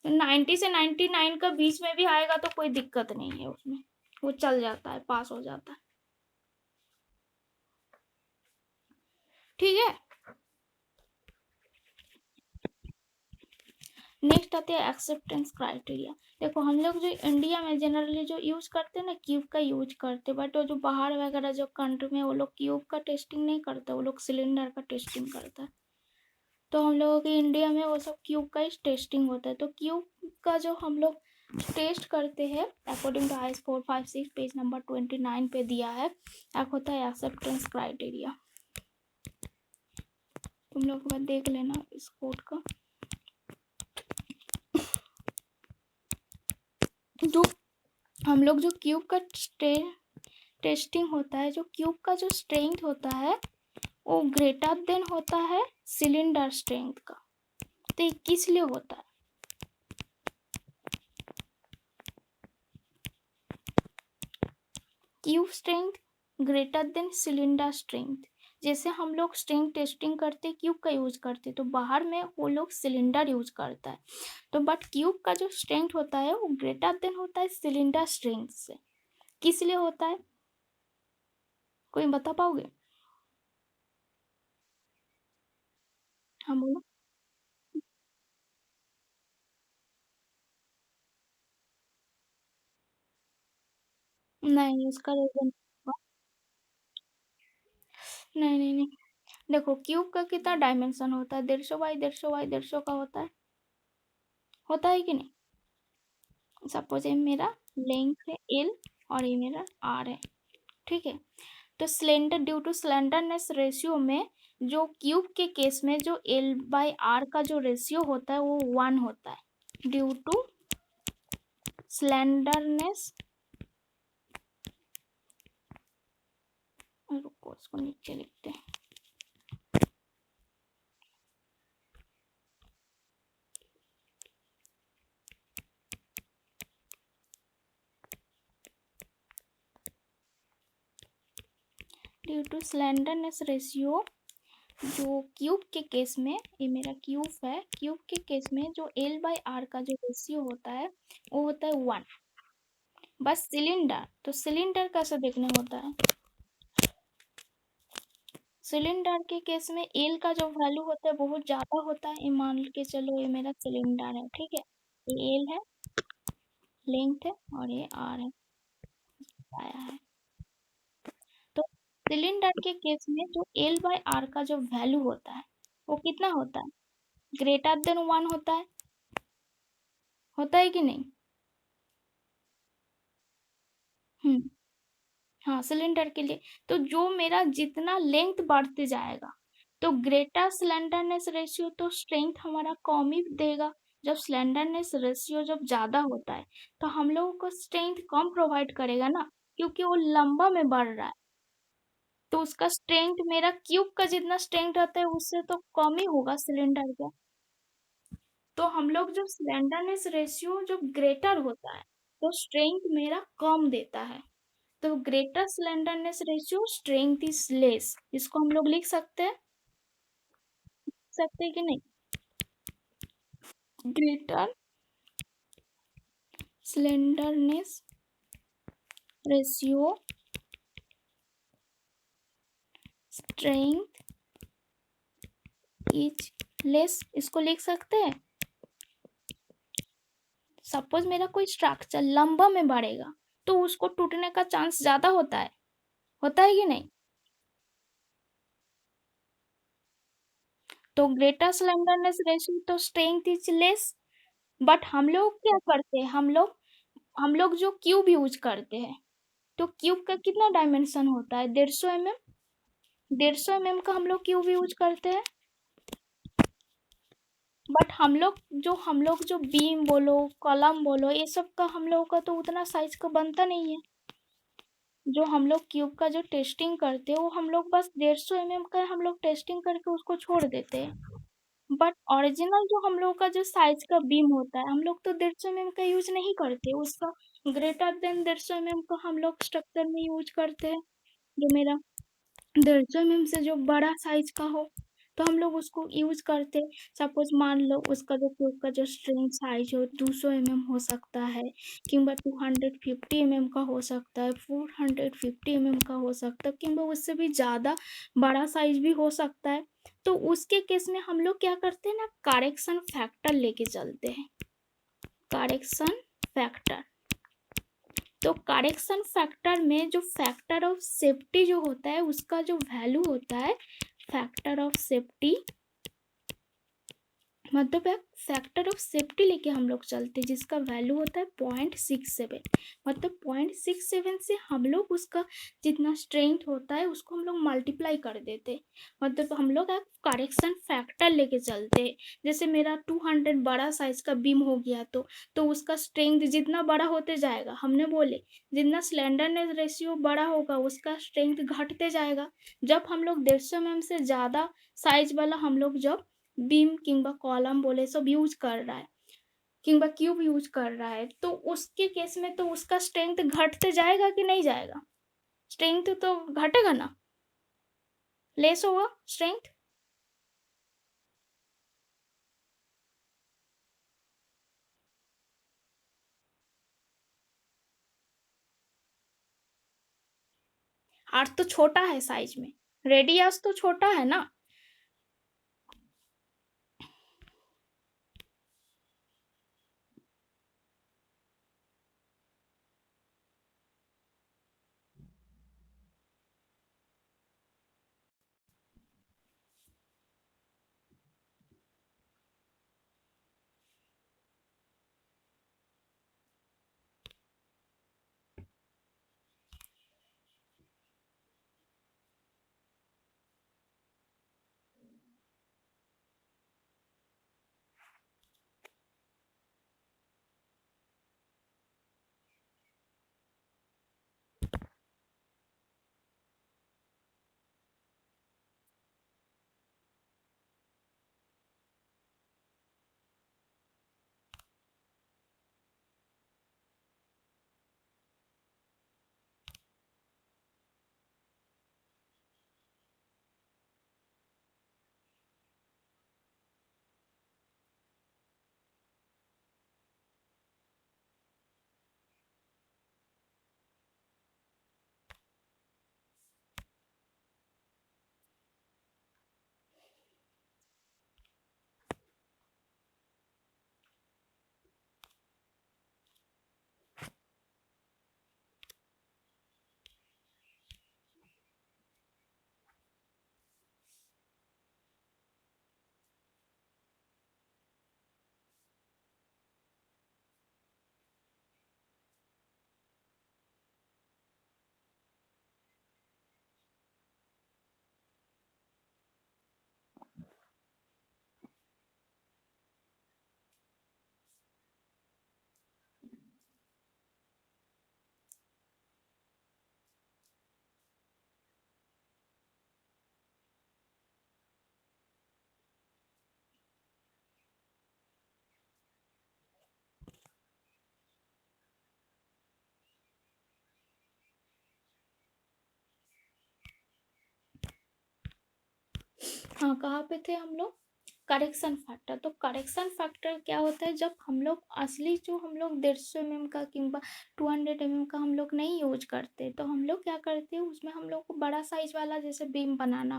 90 से 99 का बीच में भी आएगा तो कोई दिक्कत नहीं है उसमें, वो चल जाता है, पास हो जाता है। ठीक है। नेक्स्ट आते हैं एक्सेप्टेंस क्राइटेरिया। देखो हम लोग जो इंडिया में जनरली जो यूज करते हैं ना, क्यूब का यूज करते, बट वो जो बाहर वगैरह जो कंट्री में वो लोग क्यूब का टेस्टिंग नहीं करते, वो लोग सिलेंडर का टेस्टिंग करता है। तो हम लोगों के इंडिया में वो सब क्यूब का ही टेस्टिंग होता है। तो क्यूब का जो हम लोग टेस्ट करते हैं according to IS 456 page number 29 पे दिया है, एक होता है एक्सेप्टेंस क्राइटेरिया। तुम लोग देख लेना इस कोड का। जो हम लोग जो क्यूब का टेस्टिंग होता है, जो क्यूब का जो स्ट्रेंथ होता है वो ग्रेटर देन होता है सिलेंडर स्ट्रेंथ का। तो ये किस लिए होता है? Cube strength greater than cylinder strength. जैसे हम लोग स्ट्रेंथ टेस्टिंग करते क्यूब का यूज करते, तो बाहर में वो लोग सिलेंडर यूज करता है। तो बट क्यूब का जो स्ट्रेंथ होता है वो ग्रेटर देन होता है सिलेंडर स्ट्रेंथ से। किस लिए होता है, कोई बता पाओगे? हाँ बोलो। नहीं, इसका रीजन नहीं नहीं नहीं। देखो क्यूब का कितना डायमेंशन होता है, 150 बाई 150 बाई 150 का होता है कि नहीं? सपोज ये मेरा लेंथ है L और ये मेरा R है, ठीक है। तो cylinder due to slenderness ratio में जो क्यूब के केस में जो L/R का जो रेशियो होता है वो 1 होता है, ड्यू टू स्लेंडरनेस। रुको इसको नीचे लिखते हैं। ड्यू टू स्लेंडरनेस रेशियो, जो क्यूब के केस में, ये मेरा क्यूब है, क्यूब के केस में जो L/R का जो रेशियो होता है वो होता है 1। बस सिलेंडर, तो सिलेंडर कैसे देखने होता है? सिलेंडर के केस में एल का जो वैल्यू होता है बहुत ज्यादा होता है। ये मान के चलो ये मेरा सिलेंडर है, ठीक है। ये एल है, लेंथ है, और ये आर है, आया है। तो सिलेंडर के केस में जो L/R का जो वैल्यू होता है वो कितना होता है? ग्रेटर देन 1 होता है कि नहीं? हम्म। हाँ, सिलेंडर के लिए। तो जो मेरा जितना लेंथ बढ़ते जाएगा, तो ग्रेटर स्लेंडरनेस रेशियो तो स्ट्रेंथ हमारा कम ही देगा। जब स्लेंडरनेस रेशियो जब ज्यादा होता है तो हम लोगों को स्ट्रेंथ कम प्रोवाइड करेगा ना, क्योंकि वो लंबा में बढ़ रहा है। तो उसका स्ट्रेंथ मेरा क्यूब का जितना स्ट्रेंथ रहता है उससे तो कम ही होगा सिलेंडर का। तो हम लोग जब स्लेंडरनेस रेशियो जब ग्रेटर होता है तो स्ट्रेंथ मेरा कम देता है। तो greater slenderness ratio strength is less, इसको हम लोग लिख सकते हैं कि नहीं? Greater slenderness ratio strength is less, इसको लिख सकते हैं। सपोज मेरा कोई स्ट्रक्चर लंबा में बढ़ेगा तो उसको टूटने का चांस ज्यादा होता है कि नहीं? तो ग्रेटर स्लेंडरनेस रेशियो तो स्ट्रेंथ इज लेस। बट हम लोग क्या करते हैं, हम लोग जो क्यूब यूज करते हैं, तो क्यूब का कितना डायमेंशन होता है? 150 mm। 150 mm का हम लोग क्यूब यूज करते हैं। बट हम लोग जो बीम बोलो, कॉलम बोलो, ये सब का हम लोगों का तो उतना साइज का बनता नहीं है। जो हम लोग क्यूब का जो टेस्टिंग करते हैं वो हम लोग बस 150 mm का हम लोग टेस्टिंग करके उसको छोड़ देते हैं। बट ओरिजिनल जो हम लोग का जो साइज का बीम होता है हम लोग तो 150 mm का यूज नहीं करते, उसका ग्रेटर देन 150 mm का हम लोग स्ट्रक्चर में यूज करते हैं। जो मेरा 150 mm से जो बड़ा साइज का हो तो हम लोग उसको यूज करते। सपोज मान लो उसका जो ट्यूब का जो स्ट्रिंग साइज हो 200 mm हो सकता है, किंबा 250 mm का हो सकता है, 450 mm का हो सकता है, किंबा उससे भी ज़्यादा बड़ा साइज भी हो सकता है। तो उसके केस में हम लोग क्या करते हैं ना, करेक्शन फैक्टर लेके चलते हैं। करेक्शन फैक्टर, तो करेक्शन फैक्टर में जो फैक्टर ऑफ सेफ्टी जो होता है उसका जो वैल्यू होता है, फैक्टर ऑफ सेफ्टी मतलब एक फैक्टर ऑफ सेफ्टी लेके हम लोग चलते हैं जिसका वैल्यू होता है 0.67। मतलब 0.67 से हम लोग उसका जितना स्ट्रेंथ होता है उसको हम लोग मल्टीप्लाई कर देते। मतलब हम लोग एक करेक्शन फैक्टर लेके चलते। जैसे मेरा 200 बड़ा साइज का बीम हो गया तो उसका स्ट्रेंथ जितना बड़ा होते जाएगा, हमने बोले जितना स्लेंडरनेस रेशियो बड़ा होगा उसका स्ट्रेंथ घटते जाएगा। जब हम लोग 150 mm से ज़्यादा साइज वाला हम लोग जब बीम किंबा कॉलम बोले सब यूज कर रहा है, किंबा क्यूब यूज कर रहा है, तो उसके केस में तो उसका स्ट्रेंथ घटते जाएगा कि नहीं जाएगा? स्ट्रेंथ तो घटेगा ना, लेस होगा स्ट्रेंथ। आर्ट तो छोटा है साइज में, रेडियस तो छोटा है ना। हाँ, कहाँ पे थे हम लोग? Correction factor. तो करेक्शन फैक्टर क्या होता है, जब हम लोग असली जो हम लोग 150 mm का किंबा 200 mm का हम लोग नहीं यूज करते, तो हम लोग क्या करते हैं उसमें हम लोग को बड़ा साइज वाला जैसे बीम बनाना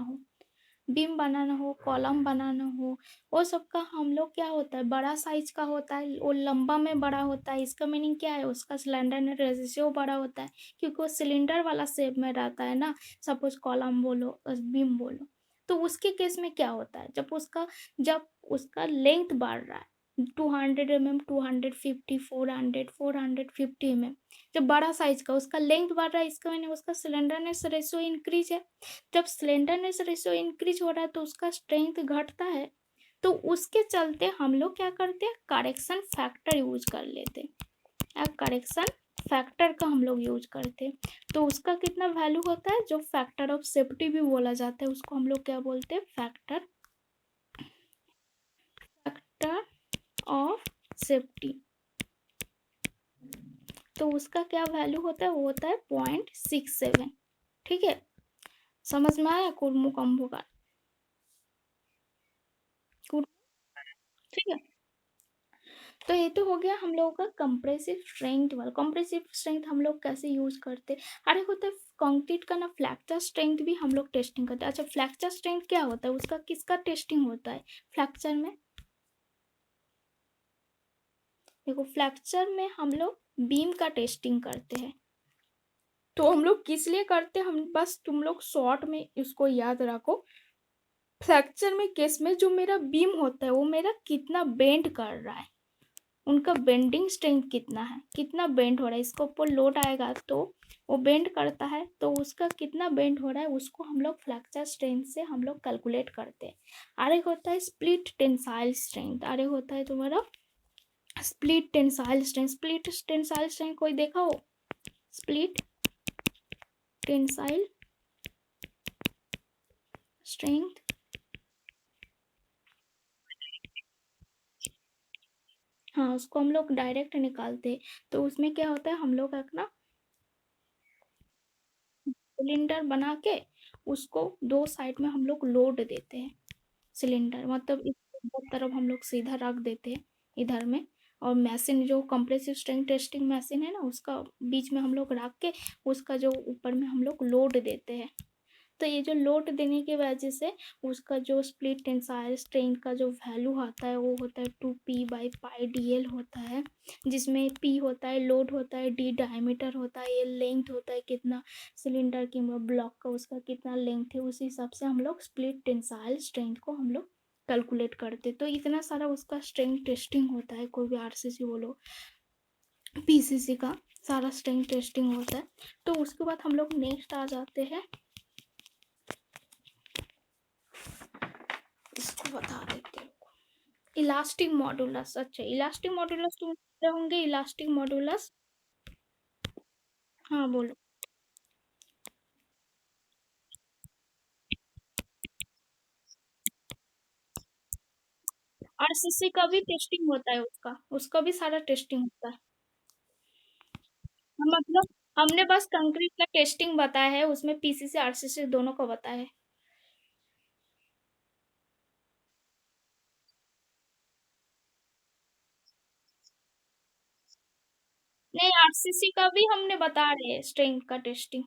हो, कॉलम बनाना हो, वो सब का हम लोग क्या होता है बड़ा साइज का होता है, वो लंबा में बड़ा होता है। इसका मीनिंग क्या है, उसका सिलेंडर रेशियो बड़ा होता है क्योंकि वो सिलेंडर वाला शेप में रहता है ना। सपोज कॉलम बोलो बीम बोलो, तो उसके केस में क्या होता है, जब उसका लेंथ बढ़ रहा है 200 mm, 250, 400, 450 mm, जब बड़ा साइज का उसका लेंथ बढ़ रहा है, इसका मैंने उसका सिलेंडरनेस रेशियो इंक्रीज है। जब स्लेंडरनेस रेशियो इंक्रीज हो रहा है तो उसका स्ट्रेंथ घटता है। तो उसके चलते हम लोग क्या करते हैं, करेक्शन फैक्टर यूज कर लेते हैं। करेक्शन फैक्टर का हम लोग यूज करते हैं। तो उसका कितना वैल्यू होता है, जो फैक्टर ऑफ सेफ्टी भी बोला जाता है, उसको हम लोग क्या बोलते हैं, फैक्टर ऑफ सेफ्टी। तो उसका क्या वैल्यू होता है, वो होता है 0.67। ठीक है, समझ में आया कुर्मू कम्बू का? ठीक है, तो ये तो हो गया हम लोगों का कंप्रेसिव स्ट्रेंथ वाला। कंप्रेसिव स्ट्रेंथ हम लोग कैसे यूज करते हैं, अरे होता है कंक्रीट का ना फ्रैक्चर स्ट्रेंथ भी हम लोग टेस्टिंग करते हैं। अच्छा, फ्रैक्चर स्ट्रेंथ क्या होता है, उसका किसका टेस्टिंग होता है फ्रैक्चर में? देखो, फ्रैक्चर में हम लोग बीम का टेस्टिंग करते हैं। तो हम लोग किस लिए करते हैं, हम बस तुम लोग शॉर्ट में इसको याद रखो। फ्रैक्चर में केस में जो मेरा बीम होता है वो मेरा कितना बेंड कर रहा है, उनका बेंडिंग स्ट्रेंथ कितना है, कितना बेंड हो रहा है, इसके ऊपर लोड आएगा तो वो बेंड करता है, तो उसका कितना बेंड हो रहा है उसको हम लोग फ्रैक्चर स्ट्रेंथ से हम लोग कैलकुलेट करते हैं। अरे होता है स्प्लिट टेंसाइल स्ट्रेंथ, अरे होता है तुम्हारा split tensile strength. Split tensile strength कोई देखा हो? स्प्लिट टेंसाइल स्ट्रेंथ, हाँ, उसको हम लोग डायरेक्ट निकालते हैं। तो उसमें क्या होता है, हम लोग अपना सिलेंडर बना के उसको दो साइड में हम लोग लोड देते हैं। सिलेंडर मतलब इस तरफ हम लोग सीधा रख देते हैं इधर में, और मशीन जो कंप्रेसिव स्ट्रेंथ टेस्टिंग मशीन है ना, उसका बीच में हम लोग रख के उसका जो ऊपर में हम लोग लोड देते हैं। तो ये जो लोड देने की वजह से उसका जो स्प्लिट टेंसाइल स्ट्रेंथ का जो वैल्यू आता है वो होता है 2p/πdl होता है, जिसमें p होता है लोड होता है, d डायमीटर होता है, l लेंथ होता है कितना सिलेंडर की ब्लॉक का उसका कितना लेंथ है, उस हिसाब से हम लोग स्प्लिट टेंसाइल स्ट्रेंथ को हम लोग कैलकुलेट करते। तो इतना सारा उसका स्ट्रेंथ टेस्टिंग होता है, कोई भी आरसीसी बोलो पीसीसी का सारा स्ट्रेंथ टेस्टिंग होता है। तो उसके बाद हम लोग नेक्स्ट आ जाते हैं, इसको बता देते हैं, इलास्टिक मॉडुलस। अच्छा, इलास्टिक मॉडुलस तुम होंगे, इलास्टिक मॉडुलस, हाँ बोलो। आरसीसी का भी टेस्टिंग होता है, उसका उसका भी सारा टेस्टिंग होता है। हम मतलब हमने बस कंक्रीट का टेस्टिंग बताया है, उसमें पीसीसी आरसीसी दोनों का बताया है। नहीं, आरसीसी का भी हमने बता रहे हैं स्ट्रेंथ का टेस्टिंग।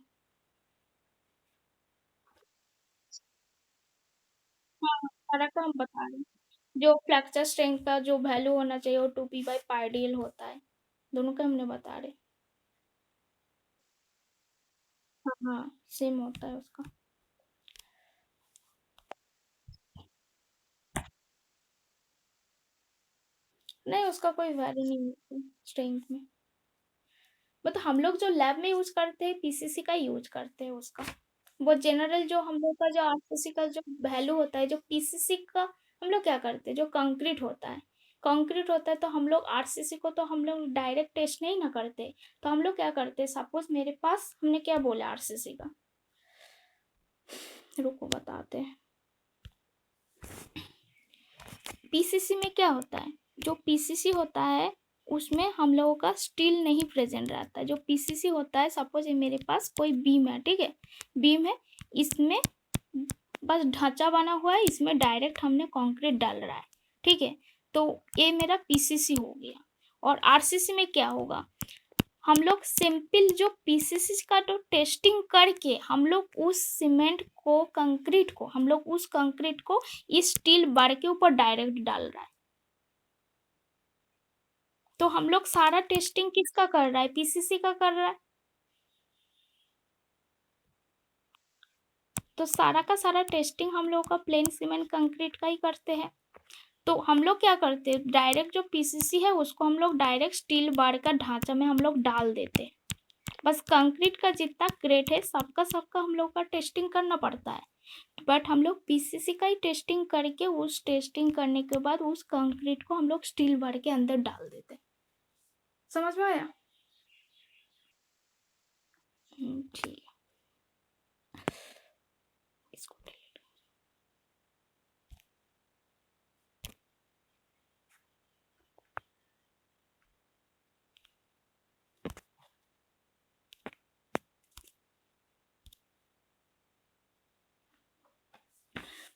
हाँ, सारा का हम बता रहे हैं। जो फ्रैक्चर स्ट्रेंथ का जो वैल्यू होना चाहिए वो 2p/πdl होता है, दोनों का हमने बता रहे। हाँ हाँ, सेम होता है उसका। नहीं, उसका कोई वैल्यू नहीं होती स्ट्रेंथ में। मतलब हम लोग जो लैब में यूज करते हैं पीसीसी का यूज करते हैं उसका। वो जनरल जो हम लोग का जो आरसीसी का जो वैल्यू होता है, जो पीसीसी का हम लोग क्या करते हैं, जो कंक्रीट होता है, कंक्रीट होता है तो हम लोग आरसीसी को तो हम लोग डायरेक्ट टेस्ट नहीं ना करते। तो हम लोग क्या करते हैं, सपोज मेरे पास हमने क्या बोला आरसीसी का, रुको बताते हैं। पीसीसी में क्या होता है, जो पीसीसी होता है उसमें हम लोगों का स्टील नहीं प्रेजेंट रहता है। जो पीसीसी होता है, सपोज ये मेरे पास कोई बीम है, ठीक है, बीम है, इसमें बस ढांचा बना हुआ है, इसमें डायरेक्ट हमने कंक्रीट डाल रहा है, ठीक है, तो ये मेरा पीसीसी हो गया। और आरसीसी में क्या होगा, हम लोग सिंपल जो पीसीसी का तो टेस्टिंग करके हम लोग उस सीमेंट को कंक्रीट को हम लोग उस कंक्रीट को इस स्टील बार के ऊपर डायरेक्ट डाल रहा है। तो हम लोग सारा टेस्टिंग किसका कर रहा है, पीसीसी का कर रहा है। तो सारा का सारा टेस्टिंग हम लोग का प्लेन सीमेंट कंक्रीट का ही करते हैं। तो हम लोग क्या करते हैं, डायरेक्ट जो पीसीसी है उसको हम लोग डायरेक्ट स्टील बार का ढांचा में हम लोग डाल देते हैं। बस कंक्रीट का जितना ग्रेड है सबका हम लोग का टेस्टिंग करना पड़ता है, बट हम लोग पीसीसी का ही टेस्टिंग करके उस टेस्टिंग करने के बाद उस कंक्रीट को हम लोग स्टील भर के अंदर डाल देते हैं। समझ में आया? ठीक है, इसको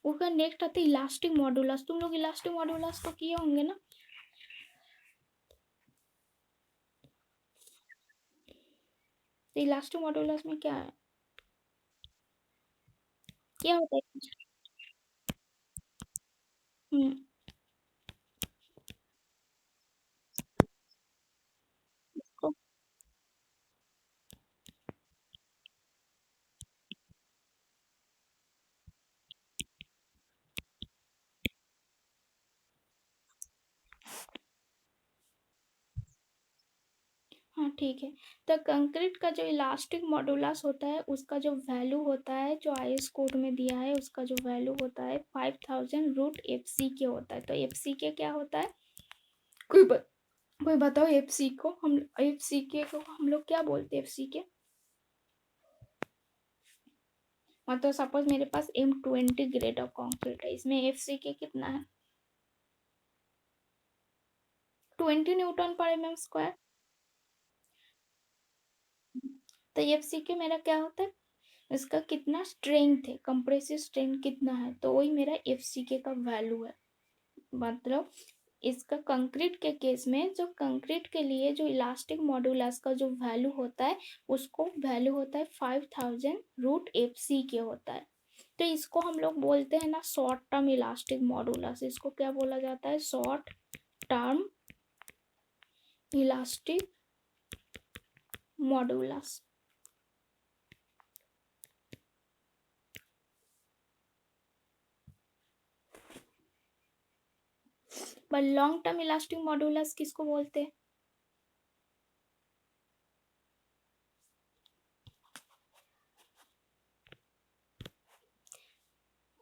उसका नेक्स्ट आता है इलास्टिक मॉड्यूलस। तुम लोग इलास्टिक मॉड्यूलस तो किए होंगे ना? तो इलास्टिक मॉड्यूलस में क्या है, क्या होता है? हम्म, इसको हाँ ठीक है। तो कंक्रीट का जो इलास्टिक मॉडुलस होता है उसका जो वैल्यू होता है जो आईएस कोड में दिया है उसका जो वैल्यू होता है 5000 रूट एफ सी के होता है। तो एफ सी के क्या होता है, कोई ब, कोई बताओ? एफ सी के को हम लोग क्या बोलते हैं? एफ सी के मतलब सपोज मेरे पास M20 ग्रेड ऑफ कंक्रीट है, इसमें एफ सी के कितना है? 20 न्यूटन पर एम एम स्क्वायर। तो एफ सी के मेरा क्या होता है, इसका कितना स्ट्रेंथ है, कंप्रेसिव स्ट्रेंथ कितना है, तो वही मेरा एफ सी के का वैल्यू है। मतलब इसका कंक्रीट के केस में जो कंक्रीट के लिए जो इलास्टिक मॉड्यूलस का जो वैल्यू होता है उसको वैल्यू होता है 5000 रूट एफ सी के होता है। तो इसको हम लोग बोलते हैं ना शॉर्ट टर्म इलास्टिक मॉड्यूलस। इसको क्या बोला जाता है? Short term elastic modulus. पर लॉन्ग टर्म इलास्टिक मॉड्यूलस किसको बोलते हैं?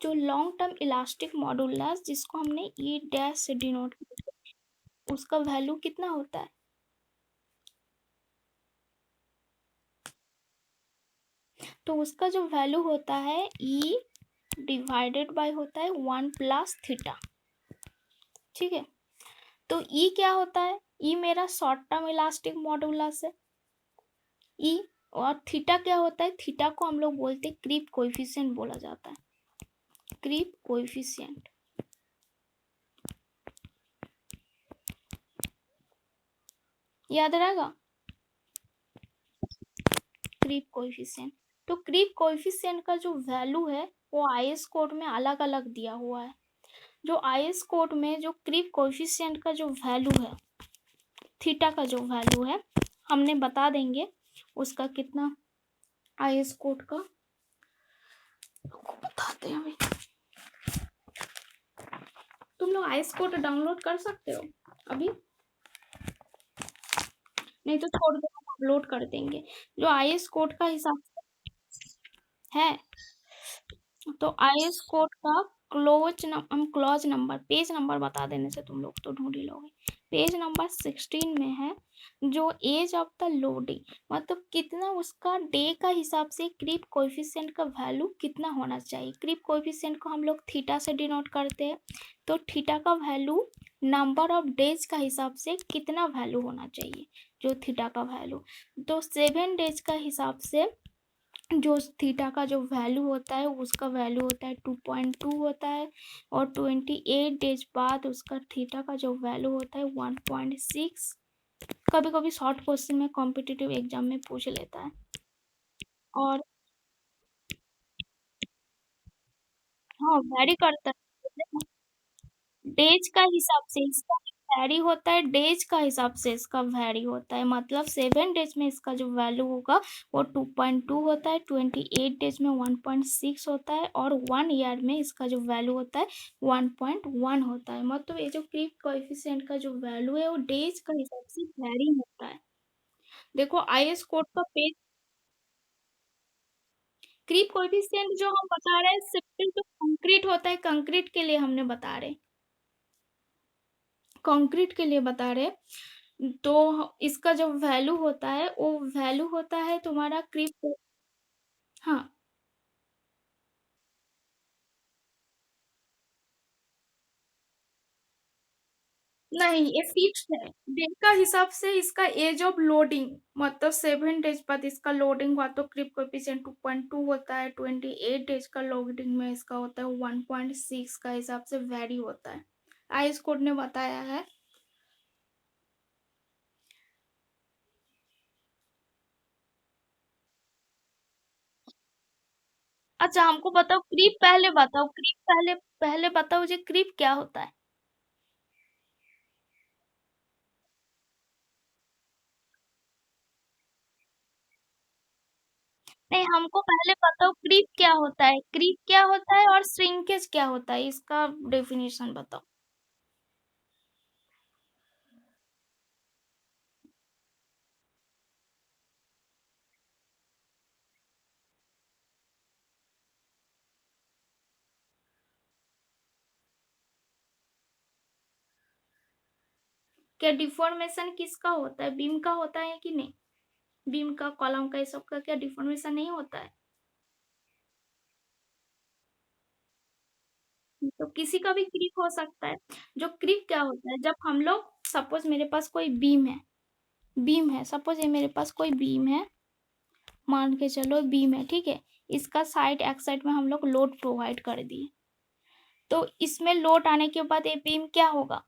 जो लॉन्ग टर्म इलास्टिक मॉड्यूलस जिसको हमने ई डैश से डिनोट किया उसका वैल्यू कितना होता है? तो उसका जो वैल्यू होता है ई डिवाइडेड बाय होता है 1 + थीटा। ठीक है, तो ई क्या होता है? ई मेरा शॉर्ट टर्म इलास्टिक मॉड्यूलस है ई। और थीटा क्या होता है? थीटा को हम लोग बोलते हैं क्रीप कोएफिशिएंट बोला जाता है, क्रीप कोएफिशिएंट। याद रहेगा? Creep coefficient. तो क्रीप कोएफिशिएंट का जो वैल्यू है वो आईएस कोड में अलग अलग दिया हुआ है। जो आईएस कोड में जो क्रीप कोएफिशिएंट का जो वैल्यू है, थीटा का जो वैल्यू है हमने बता देंगे उसका कितना आईएस कोड का बताते हैं अभी। तुम लोग आईएस कोड डाउनलोड कर सकते हो अभी, नहीं तो छोड़ दो, हम अपलोड कर देंगे। जो आईएस कोड का हिसाब है, तो आईएस कोड का क्लॉज नंबर पेज नंबर बता देने से तुम लोग तो ढूंढ ही लोगे। पेज नंबर 16 में है जो एज ऑफ द लोडिंग, मतलब कितना उसका डे का हिसाब से क्रीप कोएफिशिएंट का वैल्यू कितना होना चाहिए। क्रीप कोएफिशिएंट को हम लोग थीटा से डिनोट करते हैं, तो थीटा का वैल्यू नंबर ऑफ डेज का हिसाब से कितना वैल्यू होना चाहिए, जो थीटा का वैल्यू। तो 7 डेज का हिसाब से जो थीटा का जो वैल्यू होता है उसका वैल्यू होता है 2.2 होता है, और 28 डेज बाद उसका थीटा का जो वैल्यू होता है 1.6। कभी कभी शॉर्ट क्वेश्चन में कॉम्पिटिटिव एग्जाम में पूछ लेता है। और हाँ वैरी करता है, डेज का हिसाब से इसका वैरी होता है, डेज का हिसाब से इसका वैरी होता है। मतलब 7 डेज में इसका जो वैल्यू होगा वो 2.2 होता है, 28 डेज में 1.6 होता है, और 1 ईयर में इसका जो वैल्यू होता है 1.1 होता है। मतलब ये जो क्रीप कोएफिशिएंट का जो वैल्यू है वो डेज का हिसाब से वैरी होता है। देखो आईएस कोड का पेज क्रीप कोएफिशिएंट जो हम बता रहे हैं सिंपल जो कंक्रीट होता है, कंक्रीट के लिए हमने बता रहे, कंक्रीट के लिए बता रहे। तो इसका जो वैल्यू होता है वो वैल्यू होता है तुम्हारा क्रीप। हाँ, नहीं ये फिक्स्ड है। डे का हिसाब से इसका एज ऑफ लोडिंग, मतलब 7 डेज बाद इसका लोडिंग हुआ तो क्रिप कोएफिशिएंट 2.2 होता है। 28 डेज का लोडिंग में इसका होता है 1.6 का हिसाब से वेरी होता है। आईएस कोड ने बताया है। अच्छा हमको बताओ क्रीप पहले बताओ, क्रीप पहले पहले बताओ मुझे क्रीप क्या होता है। नहीं हमको पहले बताओ क्रीप क्या होता है, क्रीप क्या होता है और श्रिंकेज क्या होता है, इसका डेफिनेशन बताओ। क्या डिफॉर्मेशन किसका होता है, बीम का होता है कि नहीं? बीम का, कॉलम का, ये सब का क्या डिफॉर्मेशन नहीं होता है? तो किसी का भी क्रीप हो सकता है। जो क्रीप क्या होता है, जब हम लोग सपोज मेरे पास कोई बीम है, बीम है सपोज ये मेरे पास कोई बीम है, मान के चलो बीम है, ठीक है। इसका साइड एक्स साइड में हम लोग लोड प्रोवाइड कर दिए, तो इसमें लोड आने के बाद ये बीम क्या होगा,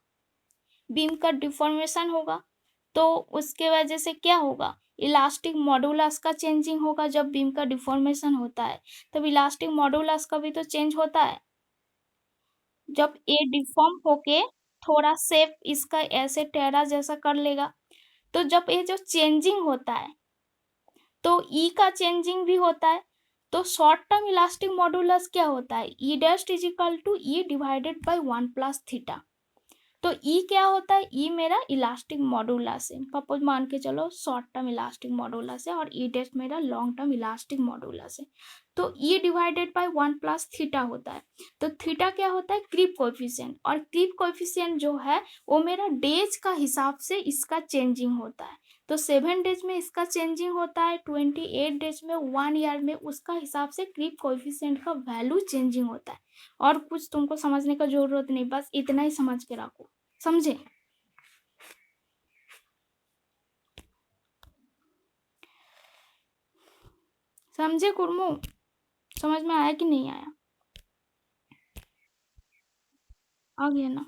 बीम का डिफॉर्मेशन होगा। तो उसके वजह से क्या होगा, इलास्टिक मॉडुलस का चेंजिंग होगा। जब बीम का डिफॉर्मेशन होता है तब इलास्टिक मॉडुलस का भी तो चेंज होता है। जब ये डिफॉर्म होके थोड़ा शेप इसका ऐसे टेढ़ा जैसा कर लेगा, तो जब ये जो चेंजिंग होता है तो ई का चेंजिंग भी होता है। तो शॉर्ट टर्म इलास्टिक मॉडुलस क्या होता है, E dash is equal to E divided by 1 plus theta. तो ई क्या होता है, ई मेरा इलास्टिक मॉडुलस है, सपोज मान के चलो शॉर्ट टर्म इलास्टिक मॉडुलस है, और ई डेश मेरा लॉन्ग टर्म इलास्टिक मॉडुलस है। तो E divided by 1 plus theta होता है। तो थीटा क्या होता है, क्रीप कोएफिशिएंट, और क्रीप कोएफिशिएंट जो है वो मेरा डेज का हिसाब से इसका चेंजिंग होता है। तो 7 डेज में इसका चेंजिंग होता है, 28 डेज में, 1 ईयर में उसका हिसाब से क्रीप कोएफिशिएंट का वैल्यू चेंजिंग होता है। और कुछ तुमको समझने का जरूरत नहीं, बस इतना ही समझ के रखो, समझे? समझे कुरमू? समझ में आया कि नहीं आया? आ गया ना?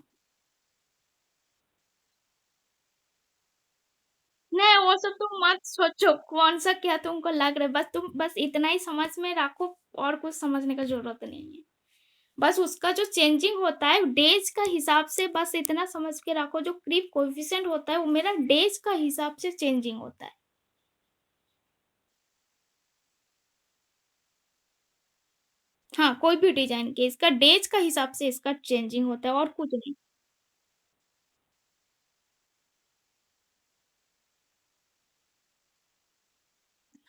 नहीं वो सब तुम मत सोचो कौन सा क्या तुमको लग रहा है, बस तुम बस इतना ही समझ में रखो, और कुछ समझने का जरूरत नहीं है। बस उसका जो चेंजिंग होता है डेज का हिसाब से, बस इतना समझ के रखो, जो क्रीप कोएफिशिएंट होता है वो मेरा डेज का हिसाब से चेंजिंग होता है। हाँ कोई भी डिजाइन के इसका डेज का हिसाब से इसका चेंजिंग होता है, और कुछ नहीं।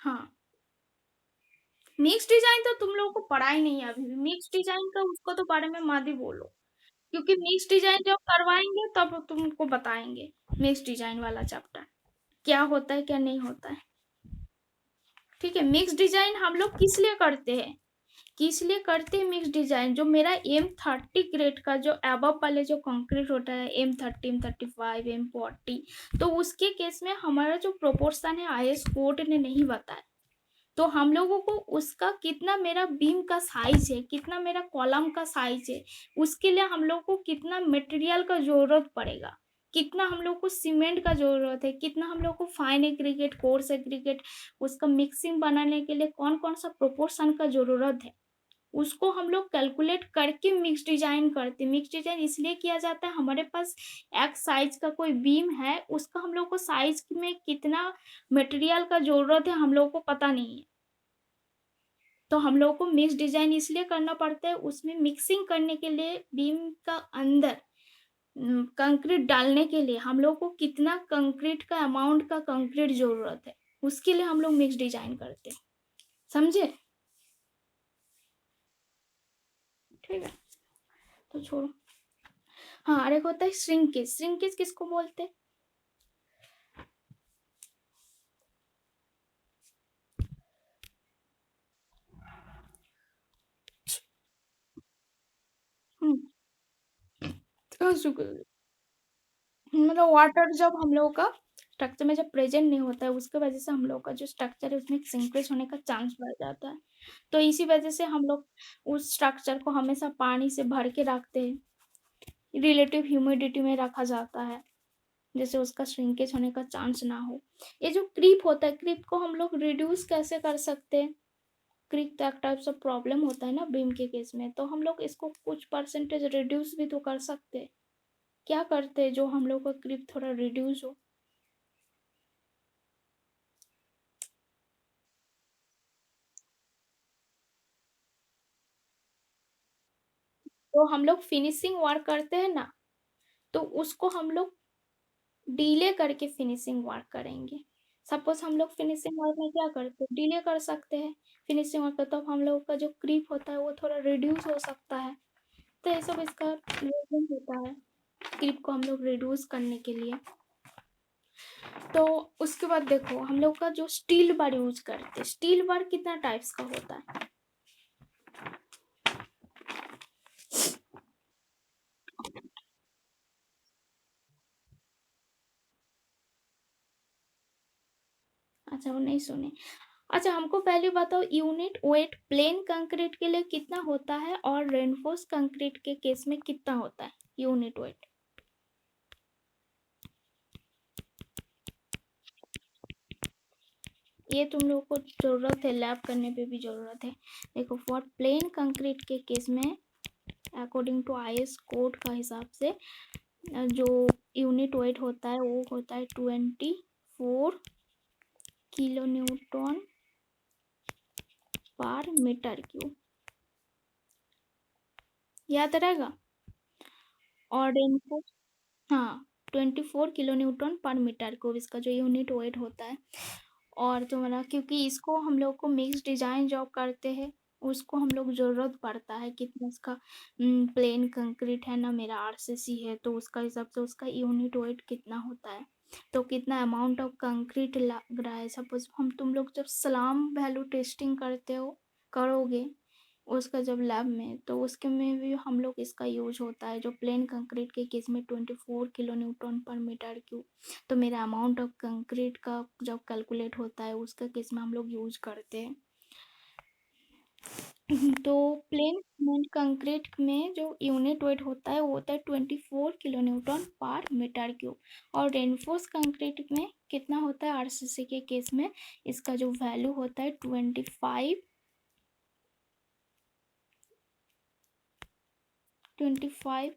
हाँ, मिक्स डिजाइन तो तुम लोगों को पढ़ा ही नहीं है अभी भी। मिक्स डिजाइन का उसको तो बारे में मत ही बोलो, क्योंकि मिक्स डिजाइन जब करवाएंगे तब तुमको बताएंगे मिक्स डिजाइन वाला चैप्टर क्या होता है क्या नहीं होता है। ठीक है, मिक्स डिजाइन हम लोग किस लिए करते हैं, किस लिए करते हैं मिक्स डिजाइन, जो मेरा M30 ग्रेड का जो एबव वाले जो कंक्रीट होता है, M30, M35, M40, तो उसके केस में हमारा जो प्रोपोर्शन है आईएस कोड ने नहीं बताया। तो हम लोगों को उसका कितना मेरा बीम का साइज है, कितना मेरा कॉलम का साइज है, उसके लिए हम लोग को कितना मटेरियल का जरूरत पड़ेगा, कितना हम लोग को सीमेंट का जरूरत है, कितना हम लोग को फाइन एग्रीगेट, कोर्स एग्रीगेट, उसका मिक्सिंग बनाने के लिए कौन कौन सा प्रोपोर्शन का जरूरत है, उसको हम लोग कैलकुलेट करके मिक्स डिजाइन करते हैं। मिक्स डिजाइन इसलिए किया जाता है, हमारे पास एक्स साइज का कोई बीम है, उसका हम लोग को साइज में कितना मटेरियल का जरूरत है हम लोग को पता नहीं है। तो हम लोग को मिक्स डिजाइन इसलिए करना पड़ता है, उसमें मिक्सिंग करने के लिए बीम का अंदर कंक्रीट डालने के लिए हम लोग को कितना कंक्रीट का अमाउंट का कंक्रीट जरूरत है, उसके लिए हम लोग मिक्स डिजाइन करते हैं, समझे? ठीक है, तो छोड़ो। हाँ, और एक होता है श्रिंकेज। श्रिंकेज किसको बोलते हैं? हम्म, तो मतलब वाटर जब हम लोगों का स्ट्रक्चर में जब प्रेजेंट नहीं होता है, उसके वजह से हम लोग का जो स्ट्रक्चर है उसमें सिंकेज होने का चांस बढ़ जाता है। तो इसी वजह से हम लोग उस स्ट्रक्चर को हमेशा पानी से भर के रखते हैं, रिलेटिव ह्यूमिडिटी में रखा जाता है, जैसे उसका श्रिंकेज होने का चांस ना हो। ये जो क्रीप होता है, क्रीप को हम लोग रिड्यूस कैसे कर सकते हैं? क्रीप तो एक टाइप से प्रॉब्लम होता है ना बीम के केस में, तो हम लोग इसको कुछ परसेंटेज रिड्यूस भी तो कर सकते हैं। क्या करते हैं जो हम लोग का क्रीप थोड़ा रिड्यूस हो? तो हम लोग फिनिशिंग वर्क करते हैं ना, तो उसको हम लोग डिले करके फिनिशिंग वर्क करेंगे। सपोज हम लोग फिनिशिंग वर्क में क्या करते हैं, डिले कर सकते हैं फिनिशिंग वर्क, तो हम लोग का जो क्रीप होता है वो थोड़ा रिड्यूस हो सकता है। तो ये सब इसका रीजन होता है क्रीप को हम लोग रिड्यूस करने के लिए। तो उसके बाद देखो हम लोग का जो स्टील बार यूज करते हैं, स्टील बार कितना टाइप्स का होता है? अच्छा, वो नहीं सुने। अच्छा, हमको पहले बताओ यूनिट वेट प्लेन कंक्रीट के लिए कितना होता है और रेनफोर्स कंक्रीट के केस में कितना होता है यूनिट वेट? ये तुम लोग को जरूरत है, लैब करने पे भी जरूरत है। देखो, फॉर प्लेन कंक्रीट के केस में अकॉर्डिंग टू आईएस कोड का हिसाब से जो यूनिट वेट होता है वो होता है 24 किलो न्यूटन पर मीटर क्यूब। याद रहेगा? और इनको, हाँ, 24 किलो न्यूटन पर मीटर क्यूब इसका जो यूनिट वेट होता है। और तुम्हारा, क्योंकि इसको हम लोग को मिक्स डिजाइन जॉब करते हैं, उसको हम लोग जरूरत पड़ता है कितना इसका प्लेन कंक्रीट है ना, मेरा आरसीसी है, तो उसका हिसाब से उसका यूनिट वेट कितना होता है, तो कितना अमाउंट ऑफ कंक्रीट लग रहा है। सपोज हम तुम लोग जब सलाम वैल्यू टेस्टिंग करते हो, करोगे उसका जब लैब में, तो उसके में भी हम लोग इसका यूज होता है, जो प्लेन कंक्रीट के केस में 24 किलो न्यूटन पर मीटर क्यूब। तो मेरा अमाउंट ऑफ कंक्रीट का जब कैलकुलेट होता है उसका केस में हम लोग यूज करते हैं। तो प्लेन सीमेंट कंक्रीट में जो यूनिट वेट होता है वो होता है 24 किलो न्यूटन पर मीटर क्यूब। और रेनफोर्स कंक्रीट में कितना होता है आरसीसी के केस में? इसका जो वैल्यू होता है 25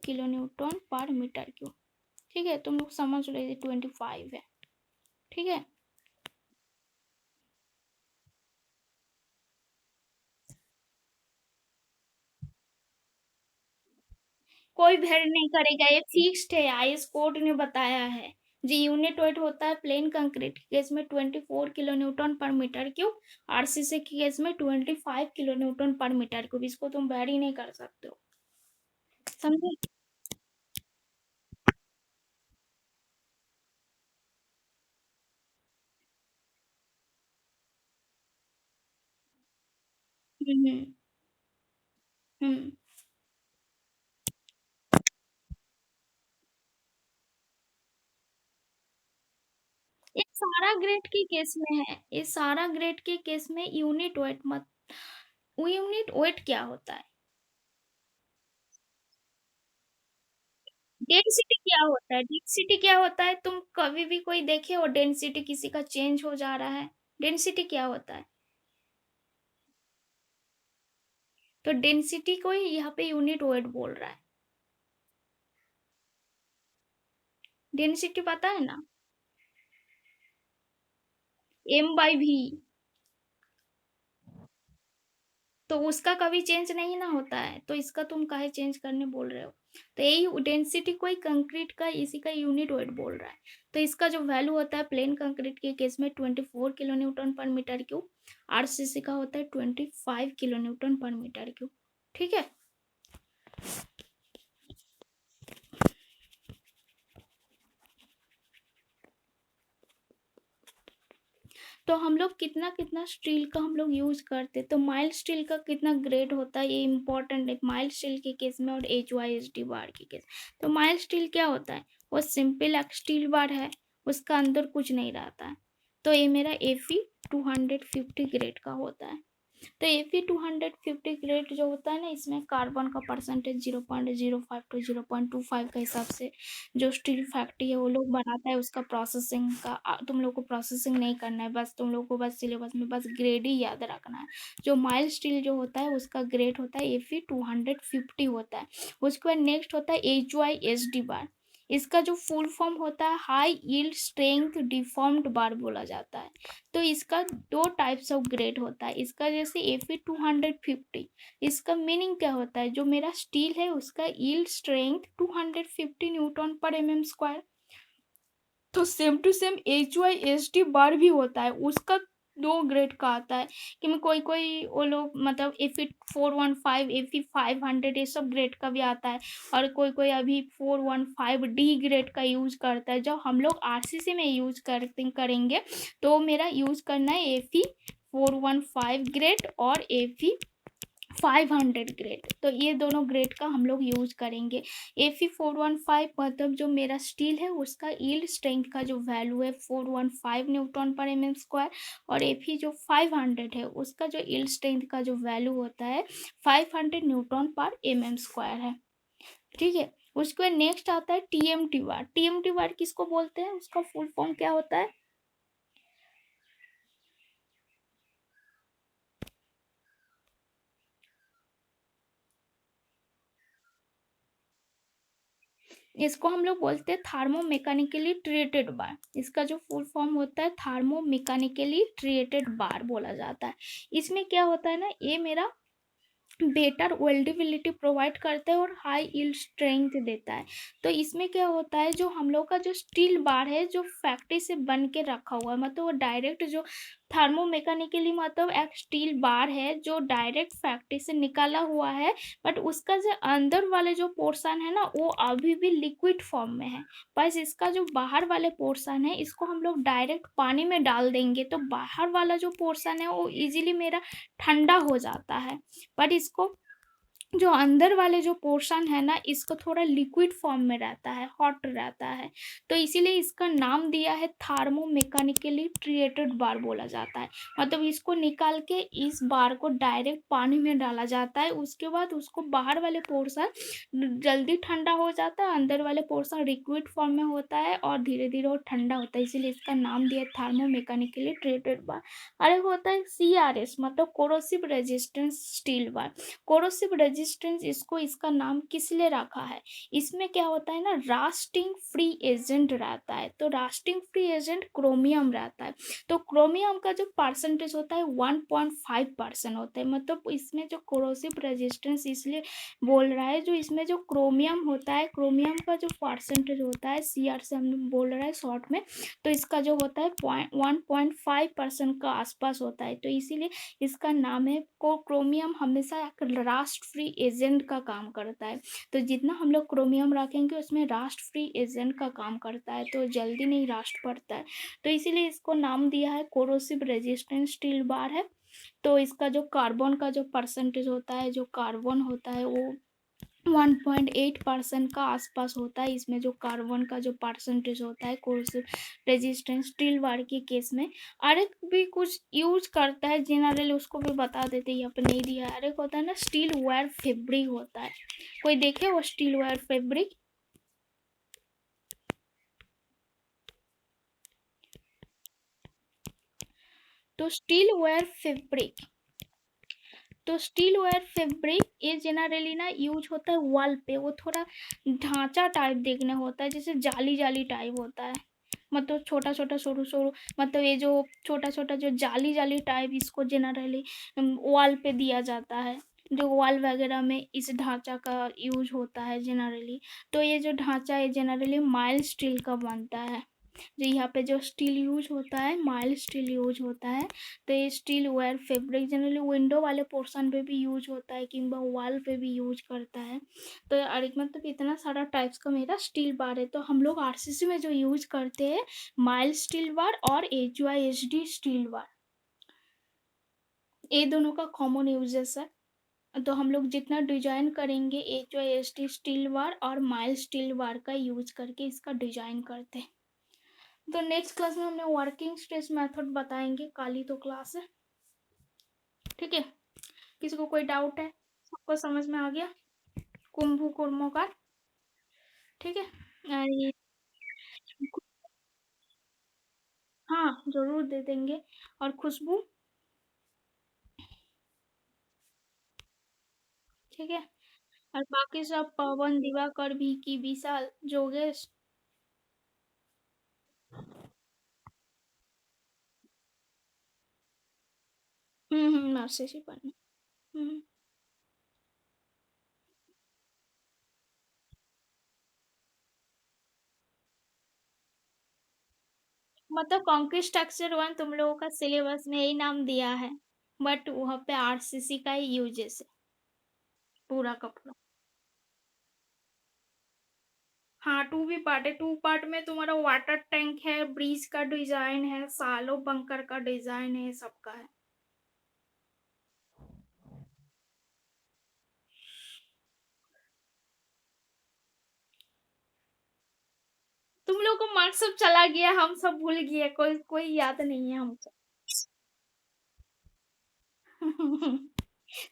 किलो न्यूटन पर मीटर क्यूब। ठीक है, तुम लोग समझ लो, 25 है। ठीक है, कोई वेरी नहीं करेगा, ये फिक्स्ड है, आईएस कोड ने बताया है। जी, यूनिट वेट होता है प्लेन कंक्रीट के केस में 24 किलो न्यूटन पर मीटर क्यूब, आरसीसी के केस में 25 किलो न्यूटन पर मीटर क्यूब। इसको तुम वेरी नहीं कर सकते हो, समझे? हम्म। हम्म। ये सारा ग्रेड के केस में है, ये सारा ग्रेड के केस में यूनिट वेट मत, वो यूनिट वेट क्या होता है? डेंसिटी क्या होता है? डेंसिटी क्या होता है? तुम कभी भी कोई देखे हो डेंसिटी किसी का चेंज हो जा रहा है? डेंसिटी क्या होता है? तो डेंसिटी को ही यहाँ पे यूनिट वेट बोल रहा है। डेंसिटी पता है ना? M/V। तो उसका कभी चेंज नहीं ना होता है, तो इसका तुम काहे चेंज करने बोल रहे हो? तो यही डेंसिटी कोई कंक्रीट का इसी का यूनिट वेट बोल रहा है। तो इसका जो वैल्यू होता है प्लेन कंक्रीट के केस में 24 किलो न्यूटन पर मीटर क्यूब, आरसीसी का होता है 25 किलो न्यूटन पर मीटर क्यूब। ठीक है। तो हम लोग कितना कितना स्टील का हम लोग यूज करते, तो माइल्ड स्टील का कितना ग्रेड होता है ये इंपॉर्टेंट है माइल्ड स्टील के केस में और HYSD बार के केस। तो माइल्ड स्टील क्या होता है, वो सिंपल एक स्टील बार है, उसका अंदर कुछ नहीं रहता है। तो ये मेरा Fe250 ग्रेड का होता है। तो Fe250 ग्रेड जो होता है ना, इसमें कार्बन का परसेंटेज 0.05 to 0.25 के हिसाब से जो स्टील फैक्ट्री है वो लोग बनाता है, उसका प्रोसेसिंग का तुम लोग को प्रोसेसिंग नहीं करना है, बस तुम लोग को बस सिलेबस में बस ग्रेड ही याद रखना है। जो माइल्ड स्टील जो होता है उसका ग्रेड होता है Fe250 होता है। उसके बाद नेक्स्ट होता है HYSD बार। इसका जो फुल फॉर्म होता है हाई यील्ड स्ट्रेंथ डिफॉर्म्ड बार बोला जाता है। तो इसका दो टाइप्स ऑफ ग्रेड होता है। इसका जैसे Fe250, इसका मीनिंग क्या होता है, जो मेरा स्टील है उसका यील्ड स्ट्रेंथ 250 न्यूटन पर mm²। तो सेम टू सेम HYSD बार भी होता है, उसका दो ग्रेड का आता है कि मैं कोई कोई वो लोग मतलब Fe415 Fe500 ये सब ग्रेड का भी आता है, और कोई कोई अभी 415D ग्रेड का यूज करता है। जब हम लोग RCC में यूज करेंगे तो मेरा यूज करना है Fe415 ग्रेड और Fe500 ग्रेड। तो ये दोनों ग्रेड का हम लोग यूज करेंगे। Fe415 मतलब जो मेरा स्टील है उसका यील्ड स्ट्रेंथ का जो वैल्यू है 415 न्यूटन पर mm², और Fe जो 500 है उसका जो यील्ड स्ट्रेंथ का जो वैल्यू होता है 500 न्यूटन पर mm² है। ठीक है। उसके बाद नेक्स्ट आता है TMT बार। TMT बार किसको बोलते हैं, उसका फुल फॉर्म क्या होता है? इसको हम लोग बोलते हैं थार्मोमेकेनिकली ट्रीटेड बार। इसका जो फुल फॉर्म होता है थार्मोमेकेनिकली ट्रीटेड बार बोला जाता है। इसमें क्या होता है ना, ये मेरा बेटर वेल्डेबिलिटी प्रोवाइड करता है और हाई यील्ड स्ट्रेंथ देता है। तो इसमें क्या होता है, जो हम लोग का जो स्टील बार है जो फैक्ट्री से बन के रखा हुआ है, मतलब वो डायरेक्ट जो थार्मोमेकेनिकली मतलब एक स्टील बार है जो डायरेक्ट फैक्ट्री से निकाला हुआ है, बट उसका जो अंदर वाले जो पोर्शन है ना वो अभी भी लिक्विड फॉर्म में है। बस इसका जो बाहर वाले पोर्शन है इसको हम लोग डायरेक्ट पानी में डाल देंगे तो बाहर वाला जो पोर्शन है वो इजीली मेरा ठंडा हो जाता है, बट इसको जो अंदर वाले जो पोर्शन है ना इसको थोड़ा लिक्विड फॉर्म में रहता है, हॉट रहता है। तो इसीलिए इसका नाम दिया है थार्मोमेकेनिकली ट्रीटेड बार बोला जाता है। मतलब इसको निकाल के इस बार को डायरेक्ट पानी में डाला जाता है, उसके बाद उसको बाहर वाले पोर्शन जल्दी ठंडा हो जाता है, अंदर वाले पोर्शन लिक्विड फॉर्म में होता है और धीरे धीरे वो ठंडा होता है, इसीलिए इसका नाम दिया थार्मोमेकेनिकली ट्रीटेड बार। और एक होता है CRS मतलब corrosive resistance steel bar. Corrosive resistance इसको इसका नाम किस लिए रखा है, इसमें क्या होता है ना रास्टिंग फ्री एजेंट रहता है। तो रास्टिंग फ्री एजेंट क्रोमियम रहता है। तो क्रोमियम का जो परसेंटेज होता है 1.5% होता है। मतलब इसमें जो कोरोसिव रेजिस्टेंस इसलिए बोल रहा है, जो इसमें जो क्रोमियम होता है, क्रोमियम का जो परसेंटेज होता है CR से हम बोल रहा है शॉर्ट में, तो इसका जो होता है 1.5% का आसपास होता है। तो इसीलिए इसका नाम है क्रोमियम हमेशा एक रास्ट फ्री एजेंट का काम करता है। तो जितना हम लोग क्रोमियम रखेंगे उसमें रास्ट फ्री एजेंट का काम करता है, तो जल्दी नहीं रास्ट पड़ता है। तो इसीलिए इसको नाम दिया है कोरोसिव रेजिस्टेंट स्टील बार है। तो इसका जो कार्बन का जो परसेंटेज होता है, जो कार्बन होता है वो 1.8% का आसपास होता है। इसमें जो कार्बन का जो परसेंटेज होता है कोरोसिव रेजिस्टेंस स्टील बार के केस में। अरे भी कुछ यूज करता है जनरल, उसको भी बता देते, यहाँ पे नहीं दिया है। अरे होता है ना स्टील वायर फैब्रिक होता है, कोई देखे वो स्टील वायर फैब्रिक? तो स्टील वायर फैब्रिक, तो स्टील वायर फैब्रिक ये जनरली ना यूज होता है वॉल पे, वो थोड़ा ढांचा टाइप देखने होता है, जैसे जाली जाली टाइप होता है। मतलब छोटा छोटा सरू सरू, मतलब ये जो छोटा छोटा जो जाली जाली टाइप, इसको जनरली वॉल पे दिया जाता है, जो वॉल वगैरह में इस ढांचा का यूज होता है जनरली। तो ये जो ढांचा है जनरली माइल्ड स्टील का बनता है। जो यहाँ पे जो स्टील यूज होता है, माइल्ड स्टील यूज होता है। तो ये steel wire fabric generally window वाले पोर्शन पे भी यूज होता है, किंबा वॉल पे भी यूज करता है। तो मतलब इतना सारा टाइप्स का मेरा स्टील बार है। तो हम लोग आरसीसी में जो यूज करते हैं माइल्ड स्टील बार और HYSD स्टील बार, ये दोनों का कॉमन यूजेस है। तो हम लोग जितना डिजाइन करेंगे HYSD स्टील बार और माइल्ड स्टील बार का यूज करके इसका डिजाइन करते हैं। तो नेक्स्ट क्लास में हमने वर्किंग स्ट्रेस मेथड बताएंगे, काली तो क्लास है, ठीक है। किसी को कोई डाउट है? सबको समझ में आ गया? कुंभू कुर्मों का, ठीक है। ये हाँ जरूर दे देंगे। और खुशबू, ठीक है। और बाकी सब पवन, दिवाकर, विकी, विशाल, जोगेश। आरसीसी पढ़ना। हम्म मतलब कॉन्क्रीट स्ट्रक्चर वन तुम लोगों का सिलेबस में यही नाम दिया है, बट वहाँ पे आरसीसी का ही यूजेस है पूरा का पूरा। हाँ, टू भी पार्ट है। टू पार्ट में तुम्हारा वाटर टैंक है, ब्रिज का डिजाइन है, सालो बंकर का डिजाइन है, सबका है। तुम लोग को मार्क्स सब चला गया, हम सब भूल गए, कोई कोई याद नहीं है हमको।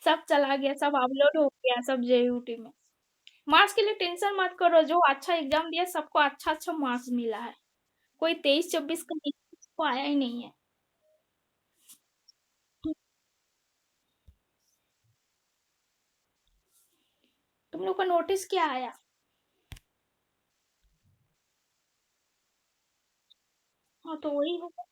सब चला गया, सब अपलोड हो गया, सब JUT में। मार्क्स के लिए टेंशन मत करो, जो अच्छा एग्जाम दिया सबको अच्छा अच्छा मार्क्स मिला है। कोई 23-24 का को आया ही नहीं है। तुम लोग का नोटिस क्या आया? हाँ तो वही होगा।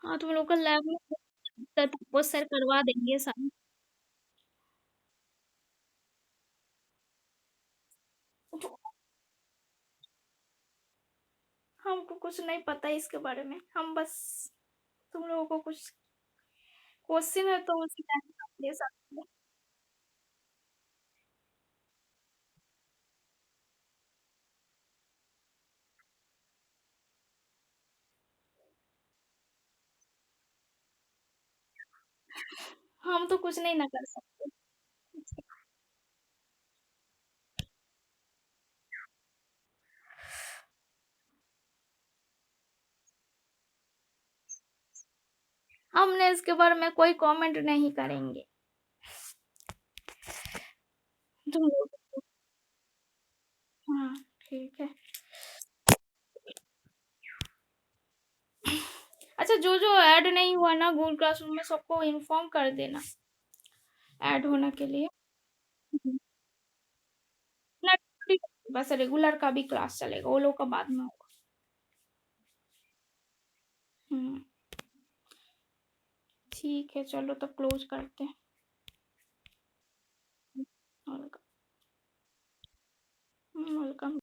हाँ तुम लोग का लैब में तपस्या सर करवा देंगे सब। तो हमको कुछ नहीं पता है इसके बारे में, हम बस तुम लोगों को कुछ क्वेश्चन है तो उसकी आंसर दे सकते हैं। हम तो कुछ नहीं ना कर सकते। हमने इसके बारे में कोई कमेंट नहीं करेंगे। तुम लोग, हाँ ठीक है। अच्छा, जो जो ऐड नहीं हुआ ना गूगल क्लासरूम में, सबको इन्फॉर्म कर देना ऐड होने के लिए। हम्म। ना, बस रेगुलर का भी क्लास चलेगा, वो लोग का बाद में होगा। हम्म ठीक है, चलो तो क्लोज करते हैं। वेलकम। वेलकम।